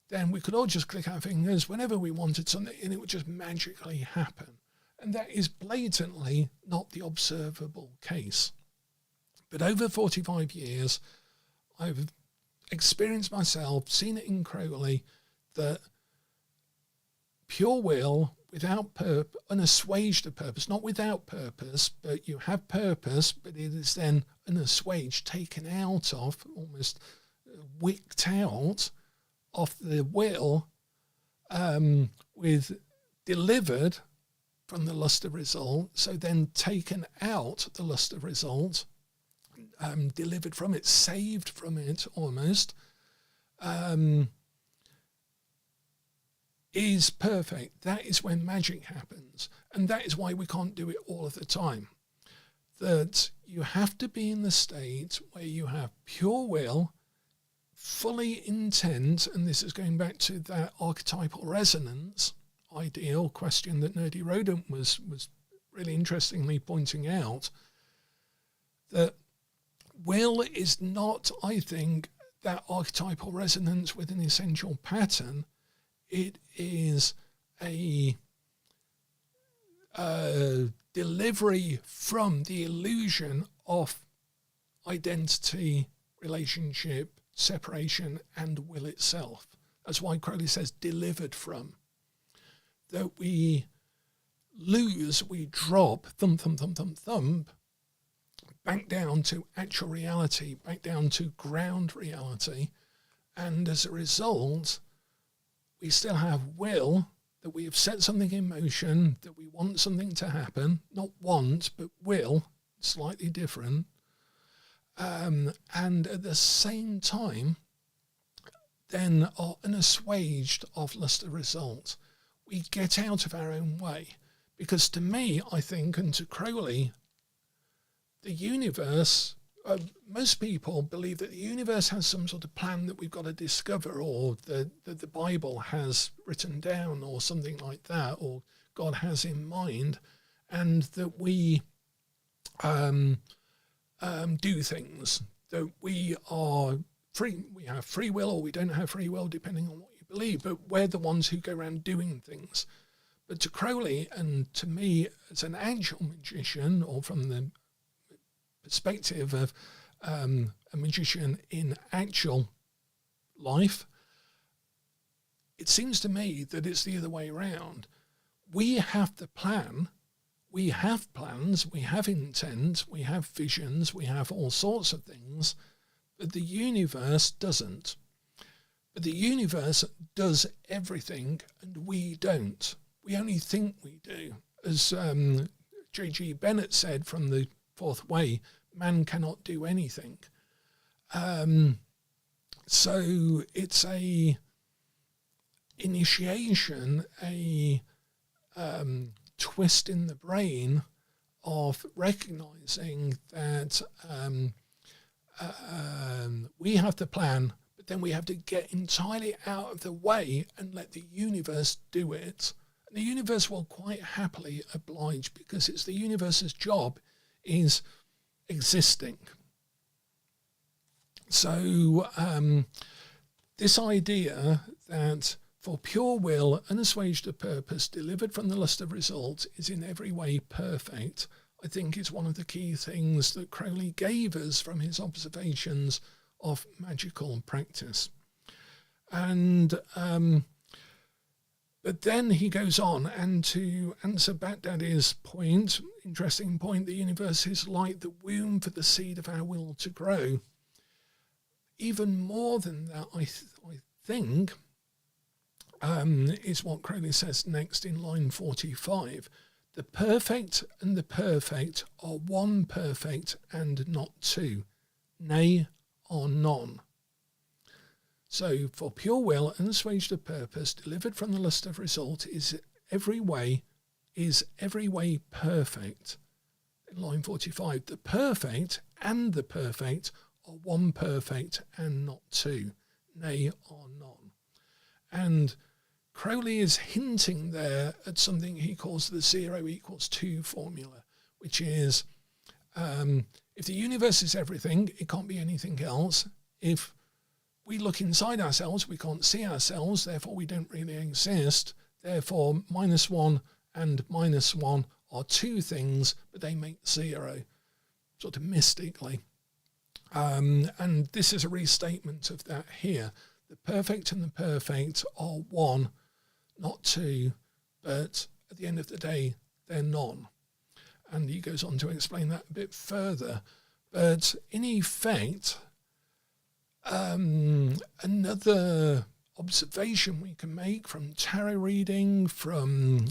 then we could all just click our fingers whenever we wanted something and it would just magically happen. And that is blatantly not the observable case. But over 45 years, I've experienced myself, seen it in Crowley, that pure will, without purpose, unassuaged of purpose, not without purpose, but you have purpose, but it is then unassuaged, taken out of, almost wicked out of the will, with delivered from the lust of result, so then taken out the lust of result, delivered from it, saved from it almost, is perfect. That is when magic happens. And that is why we can't do it all of the time. That you have to be in the state where you have pure will, fully intent, and this is going back to that archetypal resonance ideal question that Nerdy Rodent was really interestingly pointing out, that will is not, I think, that archetypal resonance with an essential pattern. It is a delivery from the illusion of identity, relationship, separation, and will itself. That's why Crowley says delivered from. That we lose, we drop, thump, back down to actual reality, back down to ground reality. And as a result, we still have will, that we have set something in motion, that we want something to happen, not want, but will, slightly different. And at the same time, then are unassuaged of lust of result. We get out of our own way. Because to me, I think, and to Crowley, the universe, most people believe that the universe has some sort of plan that we've got to discover, or that the Bible has written down, or something like that, or God has in mind, and that we do things, that we are free, we have free will, or we don't have free will, depending on what you believe, but we're the ones who go around doing things. But to Crowley, and to me as an actual magician, or from the perspective of a magician in actual life, it seems to me that it's the other way around. We have the plan, we have plans, we have intent, we have visions, we have all sorts of things, but the universe doesn't. But the universe does everything, and we don't. We only think we do. As J.G. Bennett said from the Fourth Way, man cannot do anything. So it's a initiation, a twist in the brain of recognizing that we have the plan, but then we have to get entirely out of the way and let the universe do it. And the universe will quite happily oblige, because it's the universe's job is existing. So this idea that for pure will, unassuaged of purpose, delivered from the lust of result, is in every way perfect, I think is one of the key things that Crowley gave us from his observations of magical practice. And but then he goes on, and to answer Baghdadi's point, interesting point, the universe is like the womb for the seed of our will to grow. Even more than that, I think, is what Crowley says next in line 45. The perfect and the perfect are one perfect and not two, nay or none. So for pure will, unassuaged of purpose, delivered from the lust of result, is every way perfect. In line 45, the perfect and the perfect are one perfect and not two, nay or none. And Crowley is hinting there at something he calls the 0 equals 2 formula, which is if the universe is everything, it can't be anything else. If we look inside ourselves, we can't see ourselves, therefore we don't really exist. Therefore, -1 and -1 are two things, but they make 0, sort of mystically. And this is a restatement of that here. The perfect and the perfect are one, not two, but at the end of the day, they're none. And he goes on to explain that a bit further. But in effect, another observation we can make from tarot reading, from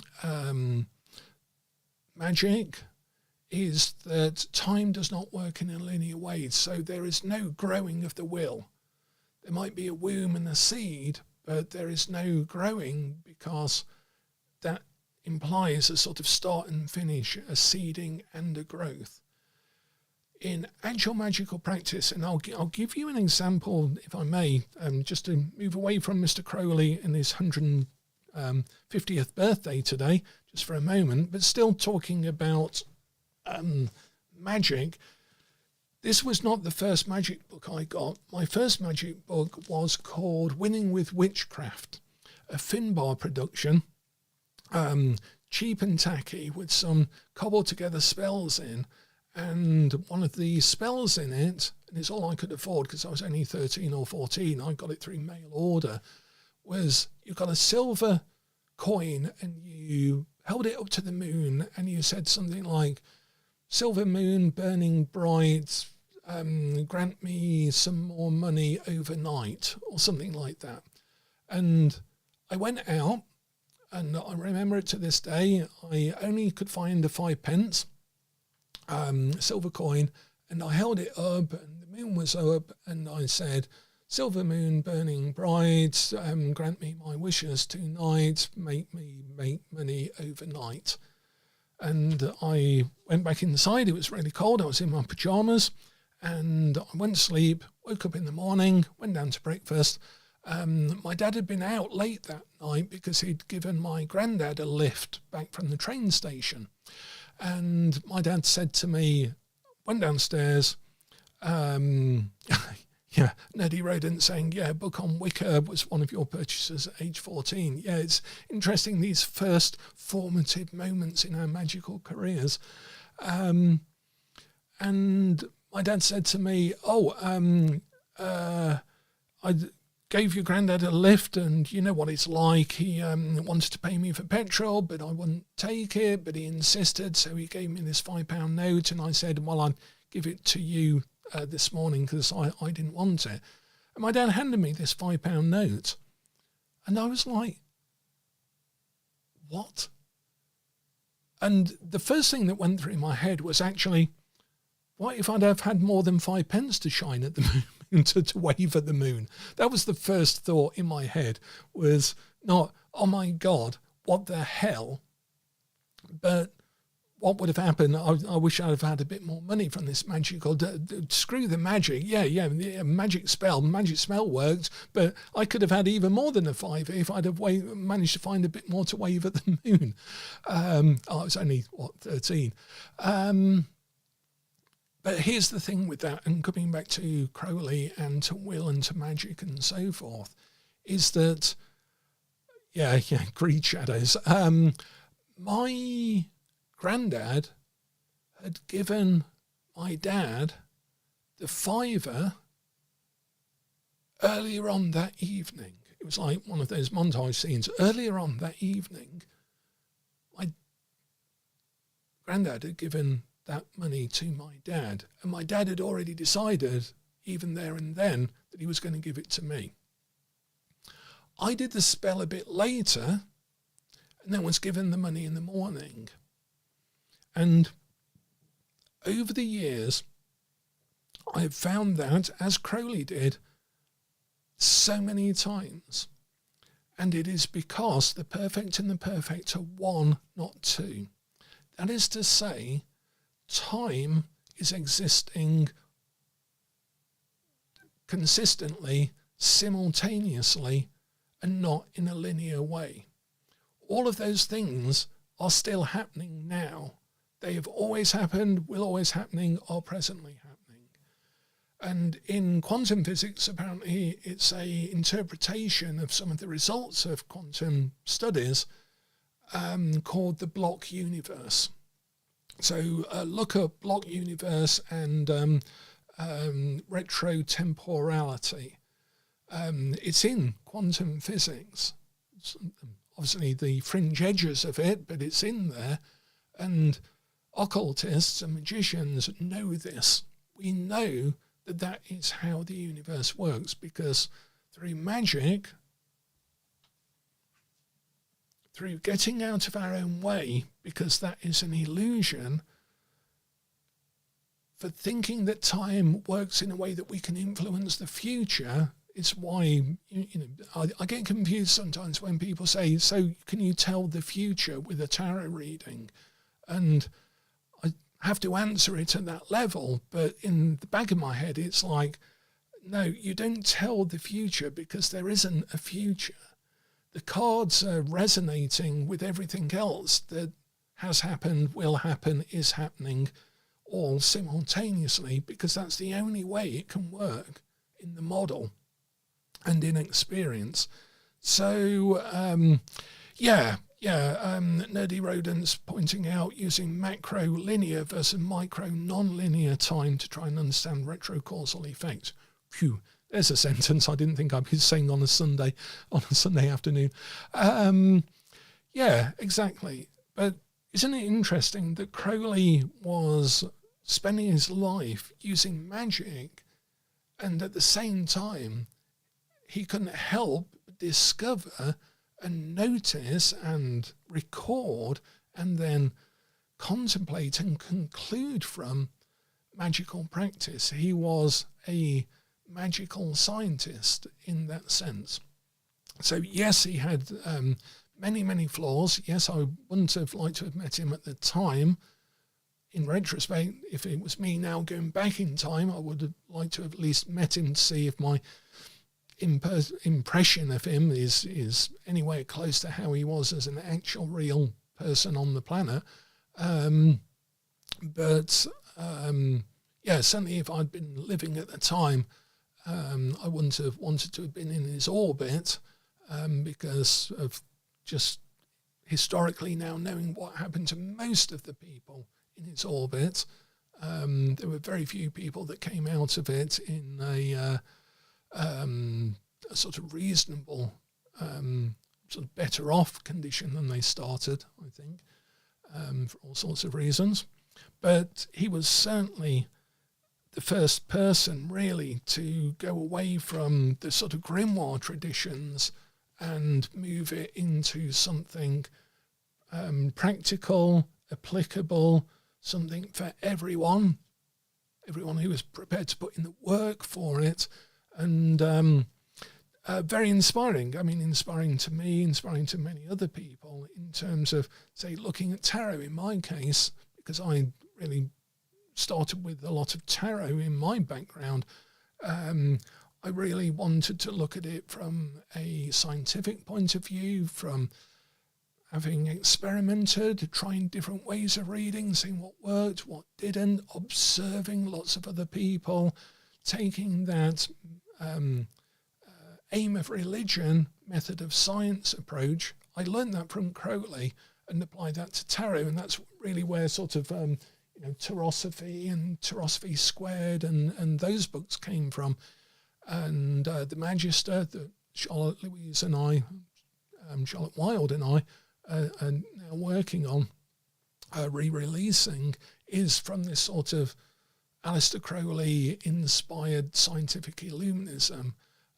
magic, is that time does not work in a linear way. So there is no growing of the will. There might be a womb and a seed, but there is no growing because that implies a sort of start and finish, a seeding and a growth. In actual magical practice, and I'll give you an example, if I may, just to move away from Mr. Crowley and his 150th birthday today, just for a moment, but still talking about magic. This was not the first magic book I got. My first magic book was called Winning with Witchcraft, a Finbar production, cheap and tacky, with some cobbled together spells in. And one of the spells in it, and it's all I could afford because I was only 13 or 14, I got it through mail order, was you got a silver coin and you held it up to the moon and you said something like, "Silver moon burning bright, grant me some more money overnight," or something like that. And I went out, and I remember it to this day, I only could find a 5p, silver coin, and I held it up and the moon was up and I said, "Silver moon burning bright, grant me my wishes tonight, make me make money overnight." And I went back inside. It was really cold. I was in my pajamas and I went to sleep, woke up in the morning, went down to breakfast. My dad had been out late that night because he'd given my granddad a lift back from the train station. And my dad said to me, went downstairs, Neddy Rodent saying, "Yeah, book on Wicca was one of your purchases at age 14. Yeah, it's interesting, these first formative moments in our magical careers. And my dad said to me, I gave your granddad a lift and you know what it's like. He wanted to pay me for petrol, but I wouldn't take it, but he insisted. So he gave me this £5 note and I said, well, I'd give it to you this morning because I didn't want it. And my dad handed me this £5 note. And I was like, what? And the first thing that went through my head was actually, what if I'd have had more than 5p to shine at the moon, to wave at the moon? That was the first thought in my head, was not, oh my God, what the hell? But what would have happened? I wish I'd have had a bit more money from this magical. Screw the magic. Yeah, magic spell worked, but I could have had even more than a £5 if I'd have managed to find a bit more to wave at the moon. I was only 13. But here's the thing with that, and coming back to Crowley and to will and to magic and so forth, is that, greed shadows. My granddad had given my dad the fiver earlier on that evening. It was like one of those montage scenes. Earlier on that evening, my granddad had given that money to my dad, and my dad had already decided, even there and then, that he was going to give it to me. I did the spell a bit later, and then was given the money in the morning. And over the years, I have found that, as Crowley did, so many times. And it is because the perfect and the perfect are one, not two. That is to say, time is existing consistently, simultaneously, and not in a linear way. All of those things are still happening now. They have always happened, will always happening, are presently happening. And in quantum physics, apparently, it's a interpretation of some of the results of quantum studies called the block universe. So look up block universe and retrotemporality. It's in quantum physics. It's obviously the fringe edges of it, but it's in there. And occultists and magicians know this. We know that that is how the universe works, because through magic, through getting out of our own way, because that is an illusion, for thinking that time works in a way that we can influence the future, is why I get confused sometimes when people say, so can you tell the future with a tarot reading? And I have to answer it at that level, but in the back of my head it's like, no, you don't tell the future because there isn't a future. The cards are resonating with everything else that has happened, will happen, is happening, all simultaneously, because that's the only way it can work in the model and in experience. So, Nerdy Rodents pointing out using macro linear versus micro non-linear time to try and understand retrocausal effects. Phew, there's a sentence I didn't think I'd be saying on a Sunday afternoon. Yeah, exactly. But isn't it interesting that Crowley was spending his life using magic, and at the same time he couldn't help but discover and notice and record and then contemplate and conclude from magical practice. He was a magical scientist in that sense. So yes, he had many, many flaws. Yes, I wouldn't have liked to have met him at the time. In retrospect, if it was me now going back in time, I would have liked to have at least met him to see if my impression of him is anywhere close to how he was as an actual real person on the planet. Certainly if I'd been living at the time, I wouldn't have wanted to have been in his orbit because of just historically now knowing what happened to most of the people in his orbit. There were very few people that came out of it in a sort of reasonable, sort of better off condition than they started, I think, for all sorts of reasons. But he was certainly the first person really to go away from the sort of grimoire traditions and move it into something practical, applicable, something for everyone who was prepared to put in the work for it. And very inspiring. I mean, inspiring to me, inspiring to many other people in terms of, say, looking at tarot in my case, because I really started with a lot of tarot in my background. I really wanted to look at it from a scientific point of view, from having experimented, trying different ways of reading, seeing what worked, what didn't, observing lots of other people, taking that aim of religion, method of science approach. I learned that from Crowley and applied that to tarot, and that's really where sort of Tarosophy and Tarosophy Squared and those books came from, and the Magister that Charlotte Wilde and I are now working on re-releasing is from this sort of Aleister Crowley inspired scientific illuminism.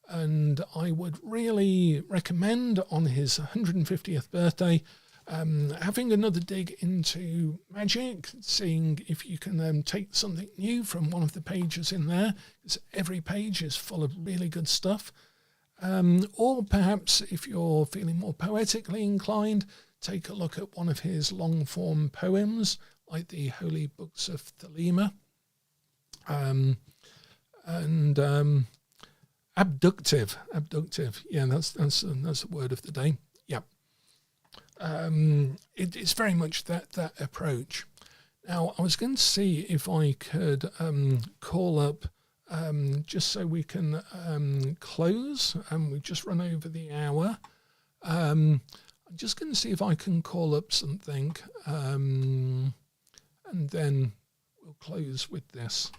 And I would really recommend on his 150th birthday having another dig into magic, seeing if you can take something new from one of the pages in there, because every page is full of really good stuff. Or perhaps if you're feeling more poetically inclined, take a look at one of his long-form poems, like the Holy Books of Thelema. Abductive, yeah, that's the word of the day. Yeah, it's very much that approach. Now, I was going to see if I could call up just so we can close, and we've just run over the hour. I'm just going to see if I can call up something, and then we'll close with this.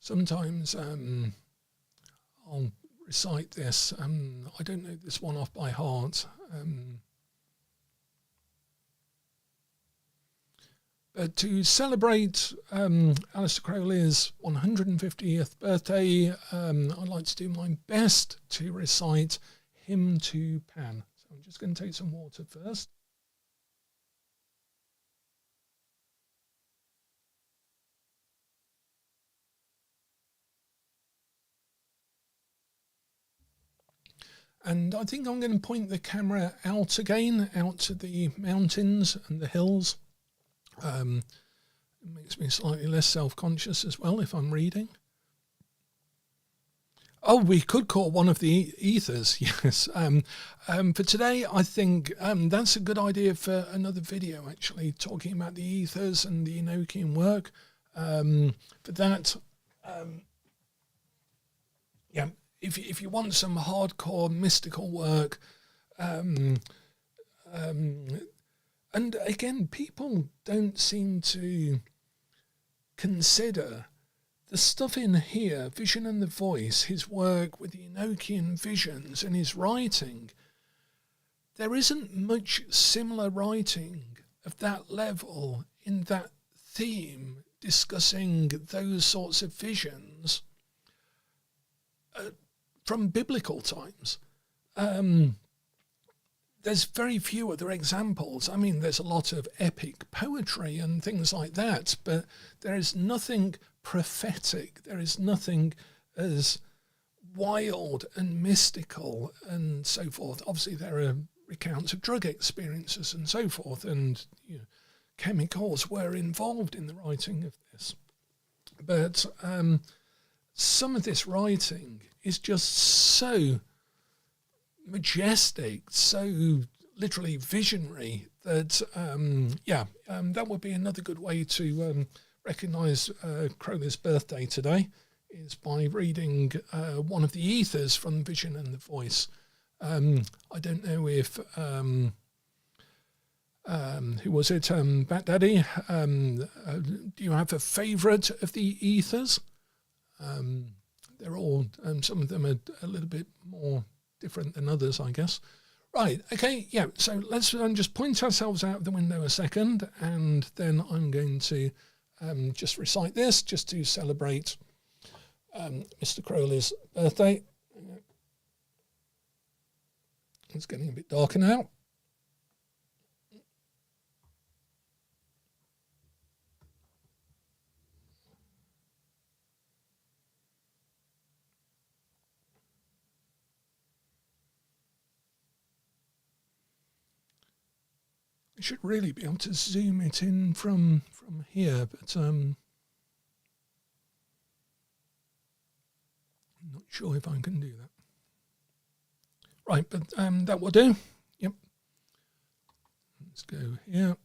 Sometimes I'll recite this. I don't know this one off by heart. But to celebrate Aleister Crowley's 150th birthday, I'd like to do my best to recite Hymn to Pan. So I'm just going to take some water first. And I think I'm going to point the camera out again, out to the mountains and the hills. It makes me slightly less self-conscious as well if I'm reading. Oh, we could call one of the ethers, yes. For today, I think that's a good idea for another video, actually, talking about the ethers and the Enochian work. For that, yeah, if you want some hardcore mystical work, and again, people don't seem to consider the stuff in here, Vision and the Voice, his work with the Enochian visions and his writing. There isn't much similar writing of that level in that theme, discussing those sorts of visions from biblical times. There's very few other examples. I mean, there's a lot of epic poetry and things like that, but there is nothing prophetic. There is nothing as wild and mystical and so forth. Obviously, there are accounts of drug experiences and so forth, and chemicals were involved in the writing of this. But some of this writing is just so majestic, so literally visionary that that would be another good way to recognise Crowley's birthday today, is by reading one of the ethers from Vision and the Voice. I don't know if who was it, Bat Daddy, do you have a favourite of the ethers? They're all some of them are a little bit more different than others, I guess. Right, okay, yeah, so let's just point ourselves out of the window a second, and then I'm going to just recite this, just to celebrate Mr. Crowley's birthday. It's getting a bit darker now. I should really be able to zoom it in from here, but I'm not sure if I can do that. Right, but that will do. Yep. Let's go here.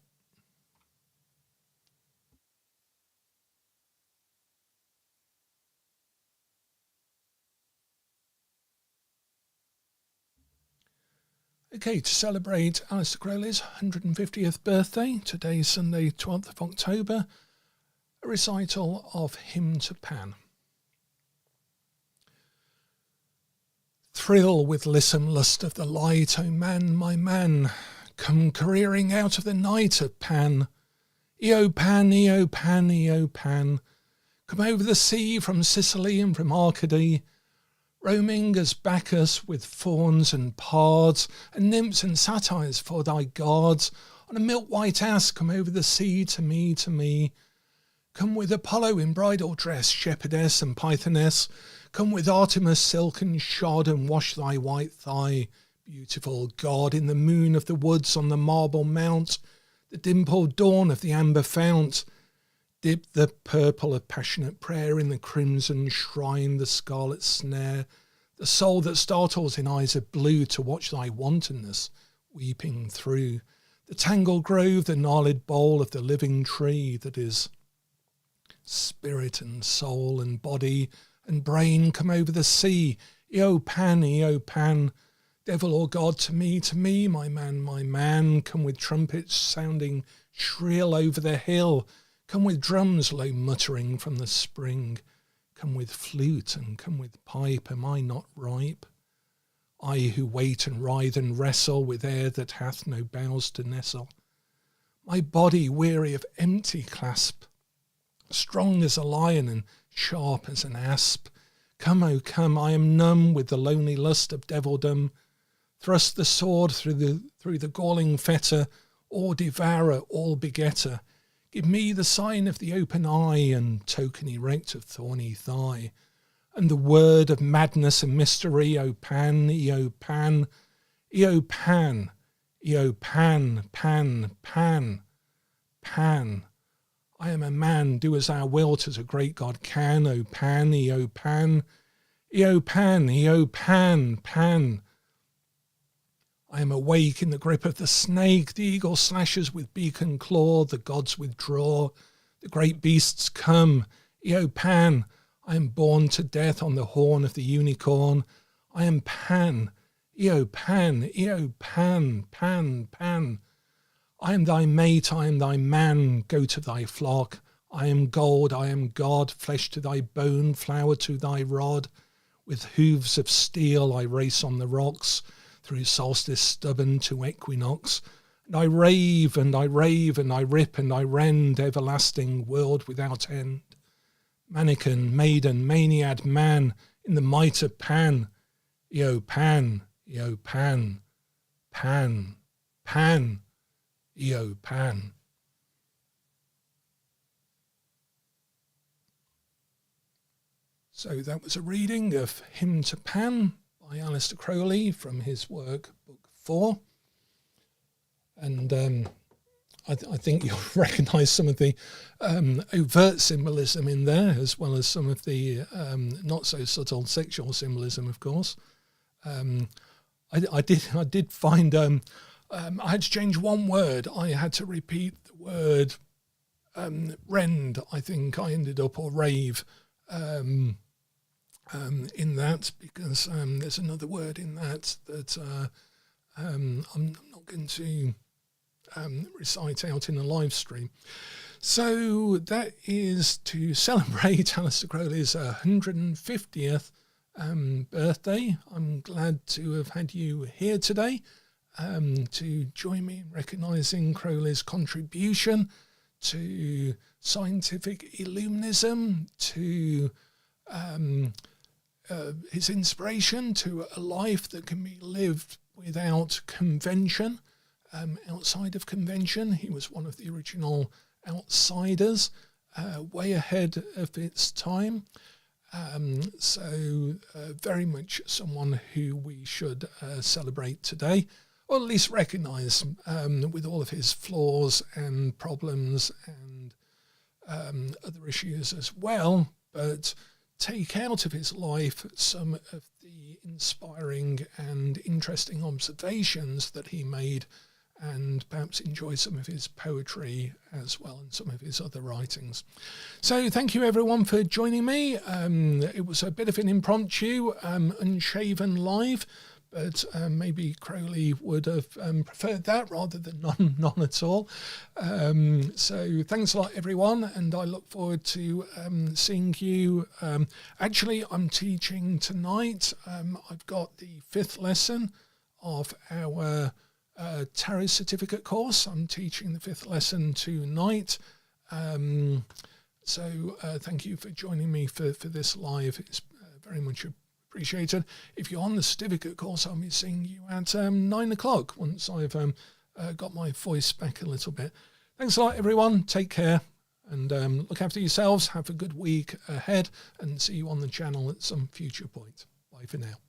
Okay, to celebrate Aleister Crowley's 150th birthday, today Sunday 12th of October, a recital of Hymn to Pan. Thrill with lissom lust of the light, O man, my man, come careering out of the night of Pan. Eo Pan, Eo Pan, Eo Pan, come over the sea from Sicily and from Arcady, roaming as Bacchus with fauns and pards, and nymphs and satyrs for thy guards. On a milk-white ass come over the sea to me, to me. Come with Apollo in bridal dress, shepherdess and pythoness. Come with Artemis silken shod, and wash thy white thigh. Beautiful God, in the moon of the woods on the marble mount, the dimpled dawn of the amber fount. Dip the purple of passionate prayer in the crimson shrine, the scarlet snare, the soul that startles in eyes of blue to watch thy wantonness weeping through. The tangled grove, the gnarled bole of the living tree that is spirit and soul and body and brain come over the sea. Eo Pan, Eo Pan, devil or God to me, my man, come with trumpets sounding shrill over the hill. Come with drums low muttering from the spring. Come with flute and come with pipe, am I not ripe? I who wait and writhe and wrestle with air that hath no boughs to nestle. My body weary of empty clasp, strong as a lion and sharp as an asp. Come, O come, I am numb with the lonely lust of devildom. Thrust the sword through the galling fetter, all devourer, all begetter. Give me the sign of the open eye and token erect of thorny thigh, and the word of madness and mystery, O Pan, Eo Pan, Eo Pan, Eo Pan, Pan, Pan, Pan. I am a man, do as thou wilt, as a great God can, O Pan, Eo Pan, Eo Pan, Eo Pan, Pan. I am awake in the grip of the snake, the eagle slashes with beak and claw, the gods withdraw, the great beasts come. Eo Pan, I am born to death on the horn of the unicorn. I am Pan, Eo Pan, Eo Pan, Pan, Pan. I am thy mate, I am thy man, goat of thy flock. I am gold, I am God, flesh to thy bone, flower to thy rod. With hooves of steel I race on the rocks, through solstice stubborn to equinox. And I rave and I rave and I rip and I rend, everlasting world without end. Mannequin, maiden, maniad, man, in the might of Pan. Eo Pan, Eo Pan, Pan, Pan, Eo Pan. So that was a reading of Hymn to Pan by Aleister Crowley from his work, Book 4. And I think you'll recognise some of the overt symbolism in there, as well as some of the not so subtle sexual symbolism, of course. I did find I had to change one word. I had to repeat the word rend. I think I ended up, or rave, in that, because there's another word in that I'm not going to recite out in a live stream. So that is to celebrate Aleister Crowley's 150th birthday. I'm glad to have had you here today to join me in recognising Crowley's contribution to scientific Illuminism, to his inspiration to a life that can be lived without convention, outside of convention. He was one of the original outsiders, way ahead of its time. So very much someone who we should celebrate today. or at least recognise with all of his flaws and problems and other issues as well, but take out of his life some of the inspiring and interesting observations that he made, and perhaps enjoy some of his poetry as well and some of his other writings. So thank you everyone for joining me. It was a bit of an impromptu, unshaven live, but maybe Crowley would have preferred that rather than none at all. So thanks a lot everyone, and I look forward to seeing you. Actually, I'm teaching tonight. I've got the 5th lesson of our Tarot Certificate course. I'm teaching the 5th lesson tonight. So thank you for joining me for this live. It's very much appreciated. If you're on the certificate course, I'll be seeing you at 9 o'clock once I've got my voice back a little bit. Thanks a lot everyone. Take care and look after yourselves. Have a good week ahead, and see you on the channel at some future point. Bye for now.